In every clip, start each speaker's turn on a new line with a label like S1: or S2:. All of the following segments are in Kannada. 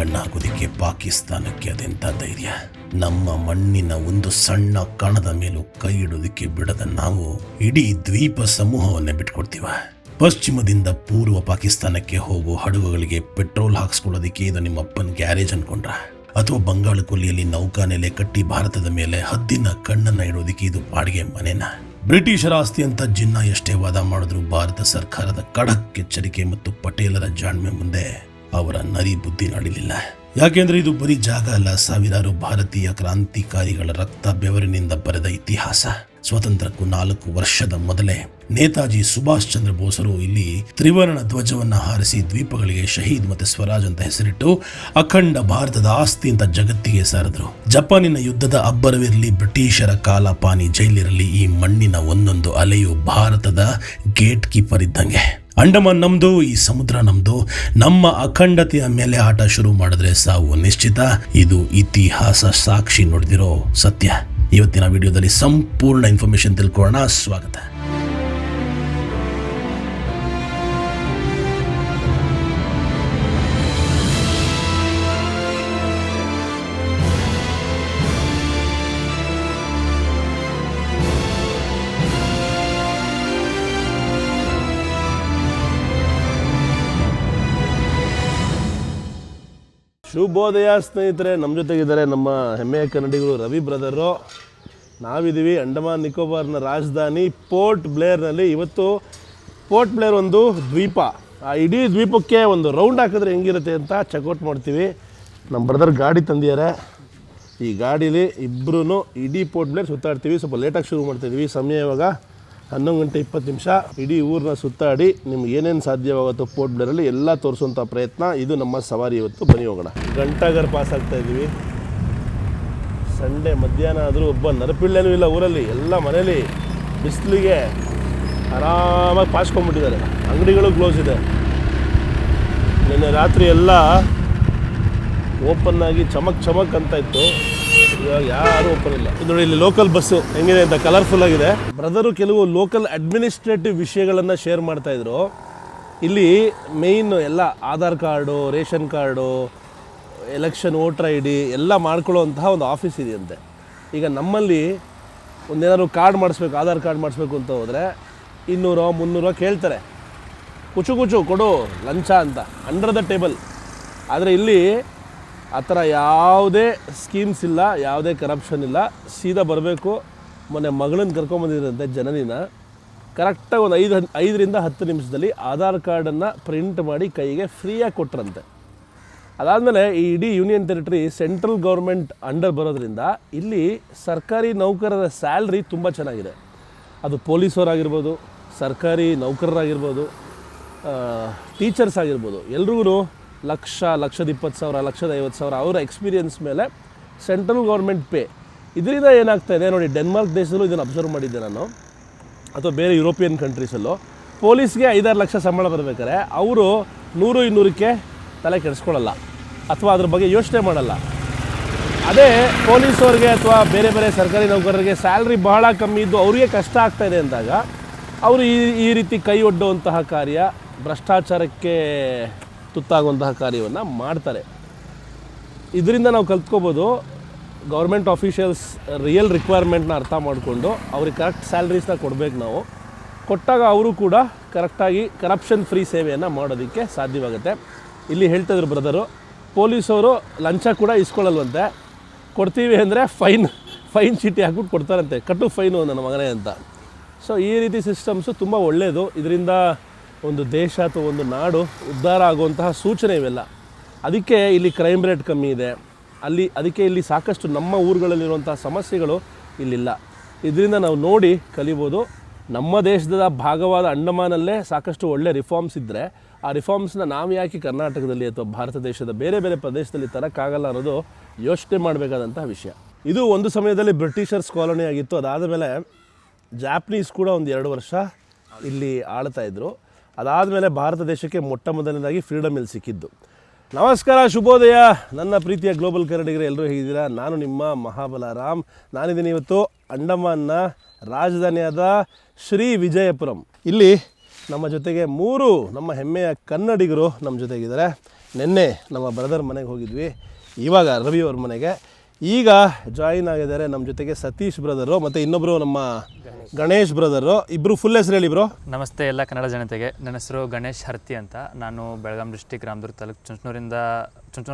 S1: ಕಣ್ಣಾಗೋದಕ್ಕೆ ಪಾಕಿಸ್ತಾನಕ್ಕೆ ಅದೆಂಥ ಧೈರ್ಯ. ನಮ್ಮ ಮಣ್ಣಿನ ಒಂದು ಸಣ್ಣ ಕಣದ ಮೇಲೂ ಕೈ ಇಡೋದಕ್ಕೆ ಬಿಡದ ನಾವು ಇಡೀ ದ್ವೀಪ ಸಮೂಹವನ್ನೇ ಬಿಟ್ಕೊಡ್ತೀವ. ಪಶ್ಚಿಮದಿಂದ ಪೂರ್ವ ಪಾಕಿಸ್ತಾನಕ್ಕೆ ಹೋಗೋ ಹಡಗುಗಳಿಗೆ ಪೆಟ್ರೋಲ್ ಹಾಕ್ಸ್ಕೊಳ್ಳೋದಕ್ಕೆ ಇದು ನಿಮ್ಮಪ್ಪನ ಗ್ಯಾರೇಜ್ ಅನ್ಕೊಂಡ್ರ? ಅಥವಾ ಬಂಗಾಳ ಕೊಲ್ಲಿಯಲ್ಲಿ ನೌಕಾನೆಲೆ ಕಟ್ಟಿ ಭಾರತದ ಮೇಲೆ ಹದ್ದಿನ ಕಣ್ಣನ್ನ ಇಡೋದಕ್ಕೆ ಇದು ಬಾಡಿಗೆ ಮನೆನಾ? ಬ್ರಿಟಿಷರ ಆಸ್ತಿ ಅಂತ ಜಿನ್ನಾ ಎಷ್ಟೇ ವಾದ ಮಾಡಿದ್ರು ಭಾರತ ಸರ್ಕಾರದ ಖಡಕ್ ಎಚ್ಚರಿಕೆ ಮತ್ತು ಪಟೇಲರ ಜಾಣ್ಮೆ ಮುಂದೆ ಅವರ ನರಿ ಬುದ್ಧಿ ನಡಿಲಿಲ್ಲ. ಯಾಕೆಂದ್ರೆ ಇದು ಬರೀ ಜಾಗ ಅಲ್ಲ, ಸಾವಿರಾರು ಭಾರತೀಯ ಕ್ರಾಂತಿಕಾರಿಗಳ ರಕ್ತ ಬೆವರಿನಿಂದ ಬರೆದ ಇತಿಹಾಸ. ಸ್ವಾತಂತ್ರ್ಯಕ್ಕೂ 4 ವರ್ಷದ ಮೊದಲೇ ನೇತಾಜಿ ಸುಭಾಷ್ ಚಂದ್ರ ಬೋಸರು ಇಲ್ಲಿ ತ್ರಿವರ್ಣ ಧ್ವಜವನ್ನ ಹಾರಿಸಿ ದ್ವೀಪಗಳಿಗೆ ಶಹೀದ್ ಮತ್ತೆ ಸ್ವರಾಜ್ ಅಂತ ಹೆಸರಿಟ್ಟು ಅಖಂಡ ಭಾರತದ ಆಸ್ತಿ ಅಂತ ಜಗತ್ತಿಗೆ ಸಾರಿದ್ರು. ಜಪಾನಿನ ಯುದ್ಧದ ಅಬ್ಬರವಿರಲಿ, ಬ್ರಿಟಿಷರ ಕಾಲಪಾನಿ ಜೈಲಿರಲಿ, ಈ ಮಣ್ಣಿನ ಒಂದೊಂದು ಅಲೆಯು ಭಾರತದ ಗೇಟ್ ಕೀಪರ್ ಇದ್ದಂಗೆ. ಅಂಡಮಾನ್ ನಮ್ದು, ಈ ಸಮುದ್ರ ನಮ್ದು. ನಮ್ಮ ಅಖಂಡತೆಯ ಮೇಲೆ ಆಟ ಶುರು ಮಾಡಿದ್ರೆ ಸಾವು ನಿಶ್ಚಿತ. ಇದು ಇತಿಹಾಸ ಸಾಕ್ಷಿ ನುಡಿದಿರೋ ಸತ್ಯ. ಇವತ್ತಿನ ವಿಡಿಯೋದಲ್ಲಿ ಸಂಪೂರ್ಣ ಇನ್ಫಾರ್ಮೇಶನ್ ತಿಳ್ಕೊಳ್ಳೋಣ. ಸ್ವಾಗತ.
S2: ಶುಭೋದಯ ಸ್ನೇಹಿತರೆ, ನಮ್ಮ ಜೊತೆಗಿದ್ದಾರೆ ನಮ್ಮ ಹೆಮ್ಮೆಯ ಕನ್ನಡಿಗರು ರವಿ ಬ್ರದರು. ನಾವಿದ್ದೀವಿ ಅಂಡಮಾನ್ ನಿಕೋಬಾರ್ನ ರಾಜಧಾನಿ ಪೋರ್ಟ್ ಬ್ಲೇರ್ನಲ್ಲಿ. ಇವತ್ತು ಪೋರ್ಟ್ ಬ್ಲೇರ್ ಒಂದು ದ್ವೀಪ. ಆ ಇಡೀ ದ್ವೀಪಕ್ಕೆ ಒಂದು ರೌಂಡ್ ಹಾಕಿದ್ರೆ ಹೆಂಗಿರುತ್ತೆ ಅಂತ ಚೆಕ್ಔಟ್ ಮಾಡ್ತೀವಿ. ನಮ್ಮ ಬ್ರದರ್ ಗಾಡಿ ತಂದಿದ್ದಾರೆ. ಈ ಗಾಡೀಲಿ ಇಬ್ಬರೂ ಇಡೀ ಪೋರ್ಟ್ ಬ್ಲೇರ್ ಸುತ್ತಾಡ್ತೀವಿ. ಸ್ವಲ್ಪ ಲೇಟಾಗಿ ಶುರು ಮಾಡ್ತಾಯಿದ್ವಿ. ಸಮಯ ಇವಾಗ 11:20. ಇಡೀ ಊರನ್ನ ಸುತ್ತಾಡಿ ನಿಮ್ಗೆ ಏನೇನು ಸಾಧ್ಯವಾಗುತ್ತೋ ಪೋರ್ಟ್ ಬ್ಲೇರಲ್ಲಿ ಎಲ್ಲ ತೋರಿಸುವಂಥ ಪ್ರಯತ್ನ. ಇದು ನಮ್ಮ ಸವಾರಿ. ಇವತ್ತು ಬನ್ನಿ ಹೋಗೋಣ. ಗಂಟಾಗರ್ ಪಾಸ್ ಆಗ್ತಾಯಿದ್ದೀವಿ. ಸಂಡೇ ಮಧ್ಯಾಹ್ನ ಆದರೂ ಒಬ್ಬ ನರಪಿಳ್ಳೆನೂ ಇಲ್ಲ ಊರಲ್ಲಿ. ಎಲ್ಲ ಮನೇಲಿ ಬಿಸಿಲಿಗೆ ಆರಾಮಾಗಿ ಪಾಸ್ಕೊಂಡ್ಬಿಟ್ಟಿದ್ದಾರೆ. ಅಂಗಡಿಗಳು ಕ್ಲೋಸ್ ಇದೆ. ನಿನ್ನೆ ರಾತ್ರಿ ಎಲ್ಲ ಓಪನ್ ಆಗಿ ಚಮಕ್ ಅಂತ ಇತ್ತು. ಇವಾಗ ಯಾರು ಓಪನ್ ಇಲ್ಲ. ನೋಡಿ ಇಲ್ಲಿ ಲೋಕಲ್ ಬಸ್ಸು ಹೆಂಗಿದೆ ಅಂತ ಕಲರ್ಫುಲ್ ಆಗಿದೆ. ಬ್ರದರು ಕೆಲವು ಲೋಕಲ್ ಅಡ್ಮಿನಿಸ್ಟ್ರೇಟಿವ್ ವಿಷಯಗಳನ್ನು ಶೇರ್ ಮಾಡ್ತಾಯಿದ್ರು. ಇಲ್ಲಿ ಮೇಯ್ನ್ ಎಲ್ಲ Aadhaar card, ration card, election voter ID ಎಲ್ಲ ಮಾಡ್ಕೊಳ್ಳೋವಂತಹ ಒಂದು ಆಫೀಸ್ ಇದೆಯಂತೆ. ಈಗ ನಮ್ಮಲ್ಲಿ ಒಂದೇನಾದ್ರು ಕಾರ್ಡ್ ಮಾಡಿಸ್ಬೇಕು, ಆಧಾರ್ ಕಾರ್ಡ್ ಮಾಡಿಸ್ಬೇಕು ಅಂತ ಹೋದರೆ 200-300 ಕೇಳ್ತಾರೆ. ಕುಚು ಕೊಡು ಲಂಚ ಅಂತ, ಅಂಡರ್ ದ ಟೇಬಲ್. ಆದರೆ ಇಲ್ಲಿ ಆ ಥರ ಯಾವುದೇ ಸ್ಕೀಮ್ಸ್ ಇಲ್ಲ, ಯಾವುದೇ ಕರಪ್ಷನ್ ಇಲ್ಲ. ಸೀದಾ ಬರಬೇಕು. ಮೊನ್ನೆ ಮಗಳನ್ನ ಕರ್ಕೊಂಬಂದಿದ್ರಂತೆ ಜನನಿನ. ಕರೆಕ್ಟಾಗಿ ಒಂದು 5ರಿಂದ 10 ನಿಮಿಷದಲ್ಲಿ ಆಧಾರ್ ಕಾರ್ಡನ್ನು ಪ್ರಿಂಟ್ ಮಾಡಿ ಕೈಗೆ ಫ್ರೀಯಾಗಿ ಕೊಟ್ರಂತೆ. ಅದಾದಮೇಲೆ ಈ ಇಡೀ union territory central government under ಬರೋದ್ರಿಂದ ಇಲ್ಲಿ ಸರ್ಕಾರಿ ನೌಕರರ ಸ್ಯಾಲ್ರಿ ತುಂಬ ಚೆನ್ನಾಗಿದೆ. ಅದು ಪೊಲೀಸವರಾಗಿರ್ಬೋದು, ಸರ್ಕಾರಿ ನೌಕರರಾಗಿರ್ಬೋದು, ಟೀಚರ್ಸ್ ಆಗಿರ್ಬೋದು, ಎಲ್ರಿಗೂ 1,20,000, 1,50,000 ಅವರ ಎಕ್ಸ್ಪೀರಿಯನ್ಸ್ ಮೇಲೆ ಸೆಂಟ್ರಲ್ ಗೌರ್ಮೆಂಟ್ ಪೇ. ಇದರಿಂದ ಏನಾಗ್ತಾಯಿದೆ ನೋಡಿ, ಡೆನ್ಮಾರ್ಕ್ ದೇಶದಲ್ಲೂ ಇದನ್ನು ಅಬ್ಸರ್ವ್ ಮಾಡಿದ್ದೆ ನಾನು, ಅಥವಾ ಬೇರೆ ಯುರೋಪಿಯನ್ ಕಂಟ್ರೀಸಲ್ಲೂ ಪೊಲೀಸ್ಗೆ 5-6 ಲಕ್ಷ ಸಂಬಳ ಬರಬೇಕಾದ್ರೆ ಅವರು 100-200ಕ್ಕೆ ತಲೆ ಕೆಡಿಸ್ಕೊಳ್ಳಲ್ಲ, ಅಥವಾ ಅದ್ರ ಬಗ್ಗೆ ಯೋಚನೆ ಮಾಡಲ್ಲ. ಅದೇ ಪೊಲೀಸವ್ರಿಗೆ ಅಥವಾ ಬೇರೆ ಸರ್ಕಾರಿ ನೌಕರರಿಗೆ ಸ್ಯಾಲ್ರಿ ಬಹಳ ಕಮ್ಮಿ ಇದ್ದು ಅವರಿಗೆ ಕಷ್ಟ ಆಗ್ತಾಯಿದೆ ಅಂದಾಗ ಅವರು ಈ ರೀತಿ ಕೈ ಒಡ್ಡುವಂತಹ ಕಾರ್ಯ, ಭ್ರಷ್ಟಾಚಾರಕ್ಕೆ ತುತ್ತಾಗುವಂತಹ ಕಾರ್ಯವನ್ನು ಮಾಡ್ತಾರೆ. ಇದರಿಂದ ನಾವು ಕಲ್ತ್ಕೋಬೋದು, ಗೌರ್ಮೆಂಟ್ ಆಫೀಷಿಯಲ್ಸ್ ರಿಯಲ್ ರಿಕ್ವೈರ್ಮೆಂಟ್ನ ಅರ್ಥ ಮಾಡಿಕೊಂಡು ಅವ್ರಿಗೆ ಕರೆಕ್ಟ್ ಸ್ಯಾಲ್ರೀಸ್ನ ಕೊಡಬೇಕು. ನಾವು ಕೊಟ್ಟಾಗ ಅವರು ಕೂಡ ಕರೆಕ್ಟಾಗಿ ಕರಪ್ಷನ್ ಫ್ರೀ ಸೇವೆಯನ್ನು ಮಾಡೋದಕ್ಕೆ ಸಾಧ್ಯವಾಗುತ್ತೆ. ಇಲ್ಲಿ ಹೇಳ್ತಾಯಿದ್ರು ಬ್ರದರು, ಪೊಲೀಸವರು ಲಂಚ ಕೂಡ ಇಸ್ಕೊಳ್ಳಲ್ವಂತೆ. ಕೊಡ್ತೀವಿ ಅಂದರೆ ಫೈನ್ ಚೀಟಿ ಹಾಕ್ಬಿಟ್ಟು ಕೊಡ್ತಾರಂತೆ, ಕಟ್ಟು ಫೈನು ನನ್ನ ಮಗನೇ ಅಂತ. ಸೊ ಈ ರೀತಿ ಸಿಸ್ಟಮ್ಸು ತುಂಬ ಒಳ್ಳೆಯದು. ಇದರಿಂದ ಒಂದು ದೇಶ ಅಥವಾ ಒಂದು ನಾಡು ಉದ್ಧಾರ ಆಗುವಂತಹ ಸೂಚನೆ ಇವೆಲ್ಲ. ಅದಕ್ಕೆ ಇಲ್ಲಿ ಕ್ರೈಮ್ ರೇಟ್ ಕಮ್ಮಿ ಇದೆ. ಅದಕ್ಕೆ ಇಲ್ಲಿ ಸಾಕಷ್ಟು ನಮ್ಮ ಊರುಗಳಲ್ಲಿರುವಂಥ ಸಮಸ್ಯೆಗಳು ಇಲ್ಲಿಲ್ಲ. ಇದರಿಂದ ನಾವು ನೋಡಿ ಕಲಿಬೋದು. ನಮ್ಮ ದೇಶದ ಭಾಗವಾದ ಅಂಡಮಾನಲ್ಲೇ ಸಾಕಷ್ಟು ಒಳ್ಳೆ ರಿಫಾರ್ಮ್ಸ್ ಇದ್ದರೆ ಆ ರಿಫಾರ್ಮ್ಸ್ನ ನಾವು ಯಾಕೆ ಕರ್ನಾಟಕದಲ್ಲಿ ಅಥವಾ ಭಾರತ ದೇಶದ ಬೇರೆ ಪ್ರದೇಶದಲ್ಲಿ ತರೋಕ್ಕಾಗಲ್ಲ ಅನ್ನೋದು ಯೋಚನೆ ಮಾಡಬೇಕಾದಂತಹ ವಿಷಯ. ಇದು ಒಂದು ಸಮಯದಲ್ಲಿ ಬ್ರಿಟಿಷರ್ಸ್ ಕಾಲೋನಿ ಆಗಿತ್ತು. ಅದಾದ ಮೇಲೆ ಜಾಪನೀಸ್ ಕೂಡ ಒಂದು 2 ವರ್ಷ ಇಲ್ಲಿ ಆಳ್ತಾಯಿದ್ರು. ಅದಾದಮೇಲೆ ಭಾರತ ದೇಶಕ್ಕೆ ಮೊಟ್ಟ ಮೊದಲನೇದಾಗಿ ಫ್ರೀಡಮ್ ಇಲ್ಲಿ ಸಿಕ್ಕಿದ್ದು. ನಮಸ್ಕಾರ, ಶುಭೋದಯ ನನ್ನ ಪ್ರೀತಿಯ ಗ್ಲೋಬಲ್ ಕನ್ನಡಿಗರೇ, ಎಲ್ಲರೂ ಹೇಗಿದ್ದೀರಾ? ನಾನು ನಿಮ್ಮ ಮಹಾಬಲರಾಮ್. ನಾನಿದ್ದೀನಿ ಇವತ್ತು ಅಂಡಮಾನ್ನ ರಾಜಧಾನಿಯಾದ ಶ್ರೀ ವಿಜಯಪುರಂ. ಇಲ್ಲಿ ನಮ್ಮ ಜೊತೆಗೆ 3 ನಮ್ಮ ಹೆಮ್ಮೆಯ ಕನ್ನಡಿಗರು ನಮ್ಮ ಜೊತೆಗಿದ್ದಾರೆ. ನಿನ್ನೆ ನಮ್ಮ ಬ್ರದರ್ ಮನೆಗೆ ಹೋಗಿದ್ವಿ, ಇವಾಗ ರವಿ ಅವ್ರ ಮನೆಗೆ. ಈಗ ಜಾಯಿನ್ ಆಗಿದ್ದಾರೆ ನಮ್ಮ ಜೊತೆಗೆ ಸತೀಶ್ ಬ್ರದರು ಮತ್ತು ಇನ್ನೊಬ್ಬರು ನಮ್ಮ ಗಣೇಶ್ ಬ್ರದರು. ಇಬ್ಬರು ಫುಲ್ ಹೆಸರು ಹೇಳಿ ಬ್ರೋ.
S3: ನಮಸ್ತೆ ಎಲ್ಲ ಕನ್ನಡ ಜನತೆಗೆ. ನನ್ನ ಹೆಸರು ಗಣೇಶ್ ಹರ್ತಿ ಅಂತ. ನಾನು ಬೆಳಗಾಂ ಡಿಸ್ಟಿಕ್ ರಾಮದುರ್ಗ ತಾಲೂಕು ಚುಂಚನೂರು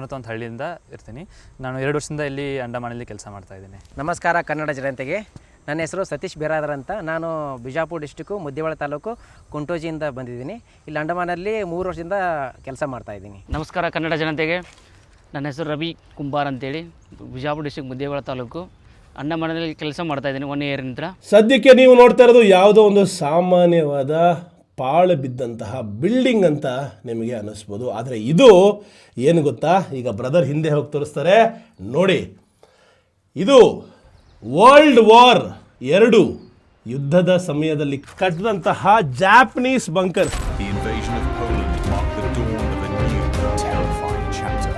S3: ಅಂತ ಒಂದು ಹಳ್ಳಿಯಿಂದ ಇರ್ತೀನಿ. ನಾನು 2 ವರ್ಷದಿಂದ ಇಲ್ಲಿ ಅಂಡಮಾನಲ್ಲಿ ಕೆಲಸ ಮಾಡ್ತಾ ಇದ್ದೀನಿ.
S4: ನಮಸ್ಕಾರ ಕನ್ನಡ ಜನತೆಗೆ. ನನ್ನ ಹೆಸರು ಸತೀಶ್ ಬೇರಾದರ್ ಅಂತ. ನಾನು ಬಿಜಾಪುರ ಡಿಸ್ಟಿಕ್ಕು ಮುದ್ದೇಬಿಹಾಳ ತಾಲೂಕು ಕುಂಟೋಜಿಯಿಂದ ಬಂದಿದ್ದೀನಿ. ಇಲ್ಲಿ ಅಂಡಮಾನಲ್ಲಿ 3 ವರ್ಷದಿಂದ ಕೆಲಸ ಮಾಡ್ತಾಯಿದ್ದೀನಿ.
S5: ನಮಸ್ಕಾರ ಕನ್ನಡ ಜನತೆಗೆ. ನನ್ನ ಹೆಸರು ರವಿ ಕುಂಬಾರ್ ಅಂತೇಳಿ, ಬಿಜಾಪುರ ಡಿಸ್ಟಿಕ್ ಮುದ್ದೇಬಿಹಾಳ ತಾಲೂಕು ಅಂಡಮಾನಲ್ಲಿ ಕೆಲಸ ಮಾಡ್ತಾಯಿದ್ದೀನಿ 1 ಇಯರ್ನಿಂದ.
S2: ಸದ್ಯಕ್ಕೆ ನೀವು ನೋಡ್ತಾ ಇರೋದು ಯಾವುದೋ ಒಂದು ಸಾಮಾನ್ಯವಾದ ಪಾಳು ಬಿದ್ದಂತಹ ಬಿಲ್ಡಿಂಗ್ ಅಂತ ನಿಮಗೆ ಅನ್ನಿಸ್ಬೋದು. ಆದರೆ ಇದು ಏನು ಗೊತ್ತಾ, ಈಗ ಬ್ರದರ್ ಹಿಂದೆ ಹೋಗಿ ತೋರಿಸ್ತಾರೆ ನೋಡಿ. ಇದು ವರ್ಲ್ಡ್ ವಾರ್ 2 ಯುದ್ಧದ ಸಮಯದಲ್ಲಿ ಕಟ್ಟಿದಂತಹ Japanese bunker.
S6: The invasion of Poland marked the dawn of a new, terrifying chapter.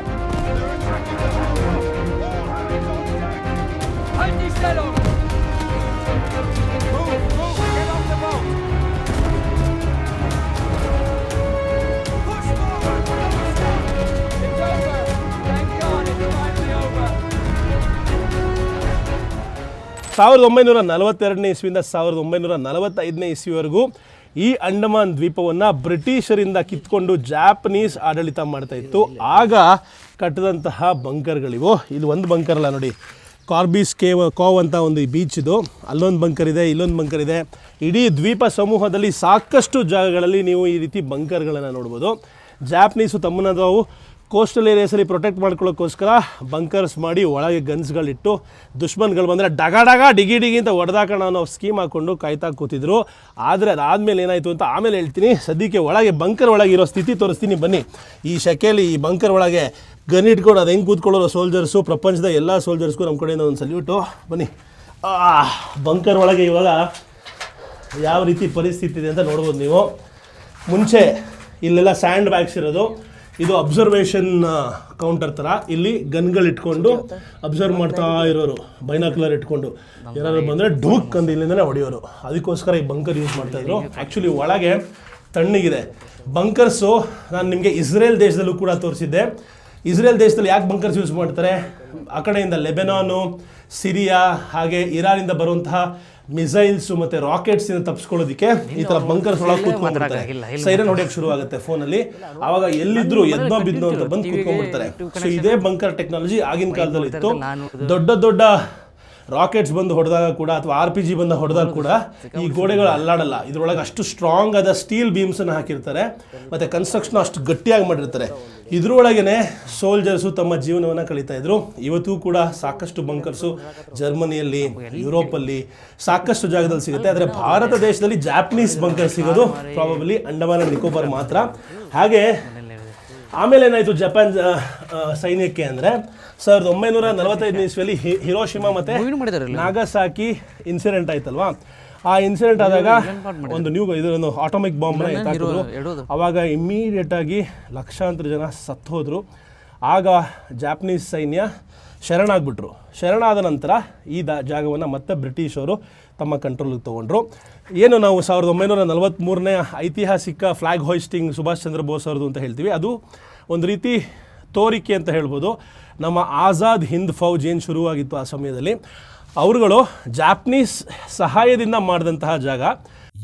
S2: ಸಾವಿರದ 1942ನೇ ಇಸ್ವಿಯಿಂದ 1945ನೇ ಇಸ್ವಿವರೆಗೂ ಈ ಅಂಡಮಾನ್ ದ್ವೀಪವನ್ನು ಬ್ರಿಟಿಷರಿಂದ ಕಿತ್ಕೊಂಡು ಜಾಪನೀಸ್ ಆಡಳಿತ ಮಾಡ್ತಾ ಇತ್ತು. ಆಗ ಕಟ್ಟಿದಂತಹ ಬಂಕರ್ಗಳಿವು. ಇಲ್ಲಿ ಒಂದು ಬಂಕರ್ ಅಲ್ಲ ನೋಡಿ, ಕಾರ್ಬಿಸ್ ಕೋವ್ ಅಂತ ಒಂದು ಬೀಚ್ ಇದು. ಅಲ್ಲೊಂದು ಬಂಕರ್ ಇದೆ, ಇಲ್ಲೊಂದು ಬಂಕರ್ ಇದೆ. ಇಡೀ ದ್ವೀಪ ಸಮೂಹದಲ್ಲಿ ಸಾಕಷ್ಟು ಜಾಗಗಳಲ್ಲಿ ನೀವು ಈ ರೀತಿ ಬಂಕರ್ಗಳನ್ನು ನೋಡ್ಬೋದು. ಜಾಪನೀಸು ತಮ್ಮನ್ನ ತಾವು ಕೋಸ್ಟಲ್ ಏರಿಯಾಸಲ್ಲಿ ಪ್ರೊಟೆಕ್ಟ್ ಮಾಡ್ಕೊಳ್ಳೋಕ್ಕೋಸ್ಕರ ಬಂಕರ್ಸ್ ಮಾಡಿ ಒಳಗೆ ಗನ್ಸ್ಗಳಿಟ್ಟು ದುಶ್ಮನ್ಗಳು ಬಂದರೆ ಡಗ ಡಿಗಿ ಅಂತ ಹೊಡೆದಾಕೋಣ ಅನ್ನೋ ಸ್ಕೀಮ್ ಹಾಕ್ಕೊಂಡು ಕಾಯ್ತಾ ಕೂತಿದ್ರು. ಆದರೆ ಅದಾದಮೇಲೆ ಏನಾಯಿತು ಅಂತ ಆಮೇಲೆ ಹೇಳ್ತೀನಿ. ಸದ್ಯಕ್ಕೆ ಒಳಗೆ ಬಂಕರ್ ಒಳಗೆ ಇರೋ ಸ್ಥಿತಿ ತೋರಿಸ್ತೀನಿ ಬನ್ನಿ. ಈ ಶೆಕೆಯಲ್ಲಿ ಈ ಬಂಕರ್ ಒಳಗೆ ಗನ್ ಇಟ್ಕೊಂಡು ಅದು ಹೆಂಗೆ ಕೂತ್ಕೊಳ್ಳೋ ಸೋಲ್ಜರ್ಸು, ಪ್ರಪಂಚದ ಎಲ್ಲ ಸೋಲ್ಜರ್ಸ್ಗೂ ನಮ್ಮ ಕಡೆಯಿಂದ ಒಂದು ಸಲ್ಯೂಟು. ಬನ್ನಿ. ಬಂಕರ್ ಒಳಗೆ ಇವಾಗ ಯಾವ ರೀತಿ ಪರಿಸ್ಥಿತಿ ಇದೆ ಅಂತ ನೋಡ್ಬೋದು ನೀವು. ಮುಂಚೆ ಇಲ್ಲೆಲ್ಲ ಸ್ಯಾಂಡ್ ಬ್ಯಾಗ್ಸ್ ಇರೋದು. ಇದು ಅಬ್ಸರ್ವೇಷನ್ ಕೌಂಟರ್ ಥರ. ಇಲ್ಲಿ ಗನ್ಗಳು ಇಟ್ಕೊಂಡು ಅಬ್ಸರ್ವ್ ಮಾಡ್ತಾ ಇರೋರು, ಬೈನಾಕ್ಯುಲರ್ ಇಟ್ಕೊಂಡು ಏನಾದ್ರು ಬಂದರೆ ಢೂಕ್ ಅಂದು ಇಲ್ಲಿಂದನೇ ಹೊಡೆಯೋರು. ಅದಕ್ಕೋಸ್ಕರ ಈ ಬಂಕರ್ ಯೂಸ್ ಮಾಡ್ತಾಯಿದ್ರು. ಆ್ಯಕ್ಚುಲಿ ಒಳಗೆ ತಣ್ಣಗಿದೆ. ಬಂಕರ್ಸು ನಾನು ನಿಮಗೆ ಇಸ್ರೇಲ್ ದೇಶದಲ್ಲೂ ಕೂಡ ತೋರಿಸಿದ್ದೆ. ಇಸ್ರೇಲ್ ದೇಶದಲ್ಲಿ ಯಾಕೆ ಬಂಕರ್ಸ್ ಯೂಸ್ ಮಾಡ್ತಾರೆ, ಆ ಕಡೆಯಿಂದ ಲೆಬೆನಾನು, ಸಿರಿಯಾ ಹಾಗೆ ಇರಾನಿಂದ ಬರುವಂತಹ ಮಿಸೈಲ್ಸು ಮತ್ತು ರಾಕೆಟ್ಸಿಂದ ತಪ್ಪಿಸ್ಕೊಳ್ಳೋದಕ್ಕೆ ಈ ಥರ ಬಂಕರ್ಸ್ ಒಳಗೆ ಕೂತ್ಕೊಂಡ್ಬಿಡ್ತಾರೆ. ಸೈರನ್ ಹೊಡೆಯೋಕ್ಕೆ ಶುರು ಆಗುತ್ತೆ ಫೋನಲ್ಲಿ. ಆವಾಗ ಎಲ್ಲಿದ್ರು ಎದ್ನೋ ಬಿದ್ನೋ ಅಂತ ಬಂದು ಕೂತ್ಕೊಂಡ್ಬಿಡ್ತಾರೆ. ಸೊ ಇದೇ ಬಂಕರ್ ಟೆಕ್ನಾಲಜಿ ಆಗಿನ ಕಾಲದಲ್ಲಿ ಇತ್ತು. ದೊಡ್ಡ ರಾಕೆಟ್ಸ್ ಬಂದು ಹೊಡೆದಾಗ ಕೂಡ ಅಥವಾ RPG ಬಂದು ಹೊಡೆದಾಗ ಕೂಡ ಈ ಗೋಡೆಗಳು ಅಲ್ಲಾಡಲ್ಲ. ಇದರೊಳಗೆ ಅಷ್ಟು ಸ್ಟ್ರಾಂಗ್ ಆದ ಸ್ಟೀಲ್ ಬೀಮ್ಸನ್ನು ಹಾಕಿರ್ತಾರೆ ಮತ್ತು ಕನ್ಸ್ಟ್ರಕ್ಷನ್ ಅಷ್ಟು ಗಟ್ಟಿಯಾಗಿ ಮಾಡಿರ್ತಾರೆ. ಇದರೊಳಗೇ ಸೋಲ್ಜರ್ಸು ತಮ್ಮ ಜೀವನವನ್ನು ಕಳೀತಾ ಇದ್ರು. ಇವತ್ತು ಕೂಡ ಸಾಕಷ್ಟು ಬಂಕರ್ಸು ಜರ್ಮನಿಯಲ್ಲಿ, ಯುರೋಪಲ್ಲಿ ಸಾಕಷ್ಟು ಜಾಗದಲ್ಲಿ ಸಿಗುತ್ತೆ. ಆದರೆ ಭಾರತ ದೇಶದಲ್ಲಿ ಜಾಪನೀಸ್ ಬಂಕರ್ ಸಿಗೋದು ಪ್ರಾಬಬ್ಲಿ ಅಂಡಮಾನ್ ಅಂಡ್ ನಿಕೋಬಾರ್ ಮಾತ್ರ. ಹಾಗೆ ಆಮೇಲೆ ಏನಾಯಿತು ಜಪಾನ್ ಸೈನ್ಯಕ್ಕೆ ಅಂದರೆ 1945ನೇ ಇಸ್ವಿಯಲ್ಲಿ ಹಿರೋಶಿಮಾ ಮತ್ತು ನಾಗಸಾಕಿ ಇನ್ಸಿಡೆಂಟ್ ಆಯ್ತಲ್ವಾ. ಆ ಇನ್ಸಿಡೆಂಟ್ ಆದಾಗ ಒಂದು ಆಟೋಮಿಕ್ ಬಾಂಬ್ನ ಎತ್ತಾಕಿದ್ರು. ಆವಾಗ ಇಮ್ಮಿಡಿಯೇಟಾಗಿ ಲಕ್ಷಾಂತರ ಜನ ಸತ್ತು ಹೋದರು. ಆಗ ಜಾಪನೀಸ್ ಸೈನ್ಯ ಶರಣಾಗ್ಬಿಟ್ರು. ಶರಣಾದ ನಂತರ ಈ ಜಾಗವನ್ನು ಮತ್ತೆ ಬ್ರಿಟಿಷರು ತಮ್ಮ ಕಂಟ್ರೋಲಿಗೆ ತೊಗೊಂಡ್ರು. ಏನು ನಾವು 1943ನೇ ಐತಿಹಾಸಿಕ ಫ್ಲ್ಯಾಗ್ ಹೋಯಿಸ್ಟಿಂಗ್ ಸುಭಾಷ್ ಚಂದ್ರ ಬೋಸ್ ಅವ್ರದ್ದು ಅಂತ ಹೇಳ್ತೀವಿ. ಅದು ಒಂದು ರೀತಿ ತೋರಿಕೆ ಅಂತ ಹೇಳ್ಬೋದು. ನಮ್ಮ ಆಜಾದ್ ಹಿಂದ್ ಫೌಜ್ ಏನು ಶುರುವಾಗಿತ್ತು ಆ ಸಮಯದಲ್ಲಿ, ಅವರುಗಳು ಜಾಪನೀಸ್ ಸಹಾಯದಿಂದ ಮಾಡಿದಂತಹ ಜಾಗ.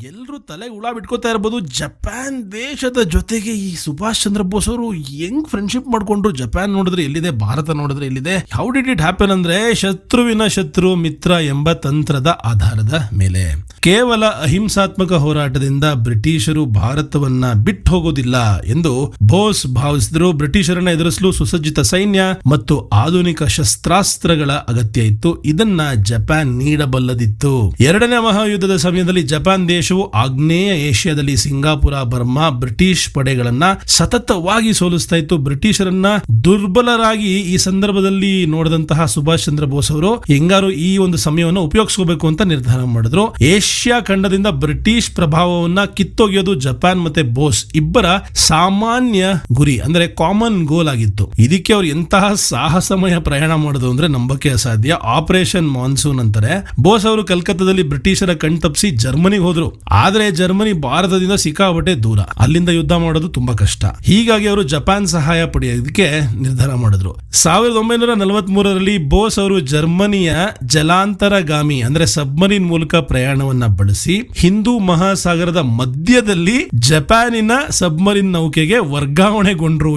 S1: ಎಲ್ಲರೂ ತಲೆಗೆ ಹುಳ ಬಿಟ್ಕೋತಾ ಇರ್ಬೋದು, ಜಪಾನ್ ದೇಶದ ಜೊತೆಗೆ ಈ ಸುಭಾಷ್ ಚಂದ್ರ ಬೋಸ್ ಅವರು ಹೆಂಗ್ ಫ್ರೆಂಡ್ಶಿಪ್ ಮಾಡ್ಕೊಂಡ್ರು. ಜಪಾನ್ ನೋಡಿದ್ರೆ ಎಲ್ಲಿದೆ, ಭಾರತ ನೋಡಿದ್ರೆ ಎಲ್ಲಿದೆ. ಹೌ ಡಿಡ್ ಇಟ್ ಹ್ಯಾಪನ್ ಅಂದ್ರೆ ಶತ್ರುವಿನ ಶತ್ರು ಮಿತ್ರ ಎಂಬ ತಂತ್ರದ ಆಧಾರದ ಮೇಲೆ. ಕೇವಲ ಅಹಿಂಸಾತ್ಮಕ ಹೋರಾಟದಿಂದ ಬ್ರಿಟಿಷರು ಭಾರತವನ್ನ ಬಿಟ್ಟು ಹೋಗೋದಿಲ್ಲ ಎಂದು ಬೋಸ್ ಭಾವಿಸಿದ್ರು. ಬ್ರಿಟಿಷರನ್ನ ಎದುರಿಸಲು ಸುಸಜ್ಜಿತ ಸೈನ್ಯ ಮತ್ತು ಆಧುನಿಕ ಶಸ್ತ್ರಾಸ್ತ್ರಗಳ ಅಗತ್ಯ ಇತ್ತು. ಇದನ್ನ ಜಪಾನ್ ನೀಡಬಲ್ಲದಿತ್ತು. 2ನೇ ಮಹಾಯುದ್ಧದ ಸಮಯದಲ್ಲಿ ಜಪಾನ್ ದೇಶವು ಆಗ್ನೇಯ ಏಷ್ಯಾದಲ್ಲಿ ಸಿಂಗಾಪುರ, ಬರ್ಮಾ ಬ್ರಿಟಿಷ್ ಪಡೆಗಳನ್ನ ಸತತವಾಗಿ ಸೋಲಿಸ್ತಾ ಇತ್ತು. ಬ್ರಿಟಿಷರನ್ನ ದುರ್ಬಲರಾಗಿ ಈ ಸಂದರ್ಭದಲ್ಲಿ ನೋಡಿದಂತಹ ಸುಭಾಷ್ ಚಂದ್ರ ಬೋಸ್ ಅವರು ಹೆಂಗಾರು ಈ ಒಂದು ಸಮಯವನ್ನು ಉಪಯೋಗಿಸ್ಕೋಬೇಕು ಅಂತ ನಿರ್ಧಾರ ಮಾಡಿದ್ರು. ಏಷ್ಯಾ ಖಂಡದಿಂದ ಬ್ರಿಟಿಷ್ ಪ್ರಭಾವವನ್ನ ಕಿತ್ತೊಗೆಯೋದು ಜಪಾನ್ ಮತ್ತೆ ಬೋಸ್ ಇಬ್ಬರ ಸಾಮಾನ್ಯ ಗುರಿ, ಅಂದ್ರೆ ಕಾಮನ್ ಗೋಲ್ ಆಗಿತ್ತು. ಇದಕ್ಕೆ ಅವ್ರು ಎಂತಹ ಸಾಹಸಮಯ ಪ್ರಯಾಣ ಮಾಡೋದು ಅಂದ್ರೆ ನಂಬಕ್ಕೆ ಅಸಾಧ್ಯ. ಆಪರೇಷನ್ ಮಾನ್ಸೂನ್ ಅಂತಾರೆ. ಬೋಸ್ ಅವರು ಕಲ್ಕತ್ತಾದಲ್ಲಿ ಬ್ರಿಟಿಷರ ಕಣ್ತಪ್ಪಿಸಿ ಜರ್ಮನಿಗೆ ಹೋದ್ರು. ಆದ್ರೆ ಜರ್ಮನಿ ಭಾರತದಿಂದ ಸಿಕ್ಕಾಪಟ್ಟೆ ದೂರ, ಅಲ್ಲಿಂದ ಯುದ್ಧ ಮಾಡೋದು ತುಂಬಾ ಕಷ್ಟ. ಹೀಗಾಗಿ ಅವರು ಜಪಾನ್ ಸಹಾಯ ಪಡೆಯೋದಕ್ಕೆ ನಿರ್ಧಾರ ಮಾಡಿದ್ರು. 1943ರಲ್ಲಿ ಬೋಸ್ ಅವರು ಜರ್ಮನಿಯ ಜಲಾಂತರಗಾಮಿ ಅಂದ್ರೆ ಸಬ್ಮರೀನ್ ಮೂಲಕ ಪ್ರಯಾಣವನ್ನ ಬಳಸಿ ಹಿಂದೂ ಮಹಾಸಾಗರದ ಮಧ್ಯದಲ್ಲಿ ಜಪಾನಿನ ಸಬ್ಮರೀನ್ ನೌಕೆಗೆ ವರ್ಗಾವಣೆಗೊಂಡ್ರು.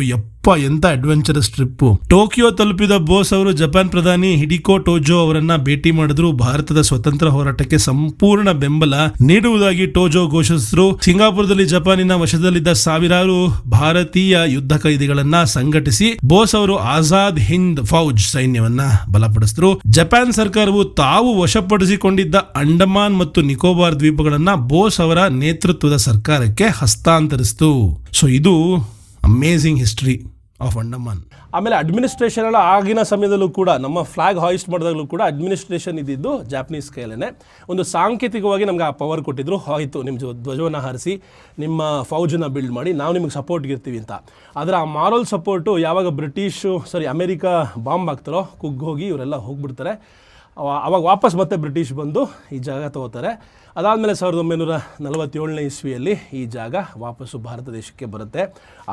S1: ಎಂತ ಅಡ್ವೆಂಚರಸ್ ಟ್ರಿಪ್. ಟೋಕಿಯೋ ತಲುಪಿದ ಬೋಸ್ ಅವರು ಜಪಾನ್ ಪ್ರಧಾನಿ ಹಿಡಿಕೋ ಟೋಜೋ ಅವರನ್ನ ಭೇಟಿ ಮಾಡಿದ್ರು. ಭಾರತದ ಸ್ವತಂತ್ರ ಹೋರಾಟಕ್ಕೆ ಸಂಪೂರ್ಣ ಬೆಂಬಲ ನೀಡುವುದಾಗಿ ಟೋಜೋ ಘೋಷಿಸಿದ್ರು. ಸಿಂಗಾಪುರದಲ್ಲಿ ಜಪಾನಿನ ವಶದಲ್ಲಿದ್ದ ಸಾವಿರಾರು ಭಾರತೀಯ ಯುದ್ಧ ಖೈದಿಗಳನ್ನ ಸಂಘಟಿಸಿ ಬೋಸ್ ಅವರು ಆಜಾದ್ ಹಿಂದ್ ಫೌಜ್ ಸೈನ್ಯವನ್ನ ಬಲಪಡಿಸಿದ್ರು. ಜಪಾನ್ ಸರ್ಕಾರವು ತಾವು ವಶಪಡಿಸಿಕೊಂಡಿದ್ದ ಅಂಡಮಾನ್ ಮತ್ತು ನಿಕೋಬಾರ್ ದ್ವೀಪಗಳನ್ನ ಬೋಸ್ ಅವರ ನೇತೃತ್ವದ ಸರ್ಕಾರಕ್ಕೆ ಹಸ್ತಾಂತರಿಸಿತು. ಸೊ ಇದು ಅಮೇಜಿಂಗ್ ಹಿಸ್ಟ್ರಿ ಆಫ್ ಅಂಡಮಾನ್.
S2: ಆಮೇಲೆ ಅಡ್ಮಿನಿಸ್ಟ್ರೇಷನ್ ಎಲ್ಲ ಆಗಿನ ಸಮಯದಲ್ಲೂ ಕೂಡ ನಮ್ಮ ಫ್ಲಾಗ್ ಹಾಯಿಸ್ಟ್ ಮಾಡಿದಾಗಲೂ ಕೂಡ ಅಡ್ಮಿನಿಸ್ಟ್ರೇಷನ್ ಇದ್ದಿದ್ದು ಜಾಪನೀಸ್ ಕೈಯಲ್ಲೇ. ಒಂದು ಸಾಂಕೇತಿಕವಾಗಿ ನಮ್ಗೆ ಆ ಪವರ್ ಕೊಟ್ಟಿದ್ರು, ಆಯಿತು ನಿಮ್ಮ ಧ್ವಜವನ್ನು ಹಾರಿಸಿ ನಿಮ್ಮ ಫೌಜನ್ನು ಬಿಲ್ಡ್ ಮಾಡಿ ನಾವು ನಿಮಗೆ ಸಪೋರ್ಟ್ಗೆ ಇರ್ತೀವಿ ಅಂತ. ಆದರೆ ಆ ಮಾರಲ್ ಸಪೋರ್ಟು ಯಾವಾಗ ಅಮೆರಿಕಾ ಬಾಂಬ್ ಹಾಕ್ತಾರೋ ಕುಗ್ಗೋಗಿ ಇವರೆಲ್ಲ ಹೋಗ್ಬಿಡ್ತಾರೆ. ಅವಾಗ ವಾಪಸ್ ಮತ್ತೆ ಬ್ರಿಟಿಷ್ ಬಂದು ಈ ಜಾಗ ತಗೋತಾರೆ. ಅದಾದಮೇಲೆ 1947ನೇ ಇಸ್ವಿಯಲ್ಲಿ ಈ ಜಾಗ ವಾಪಸ್ಸು ಭಾರತ ದೇಶಕ್ಕೆ ಬರುತ್ತೆ.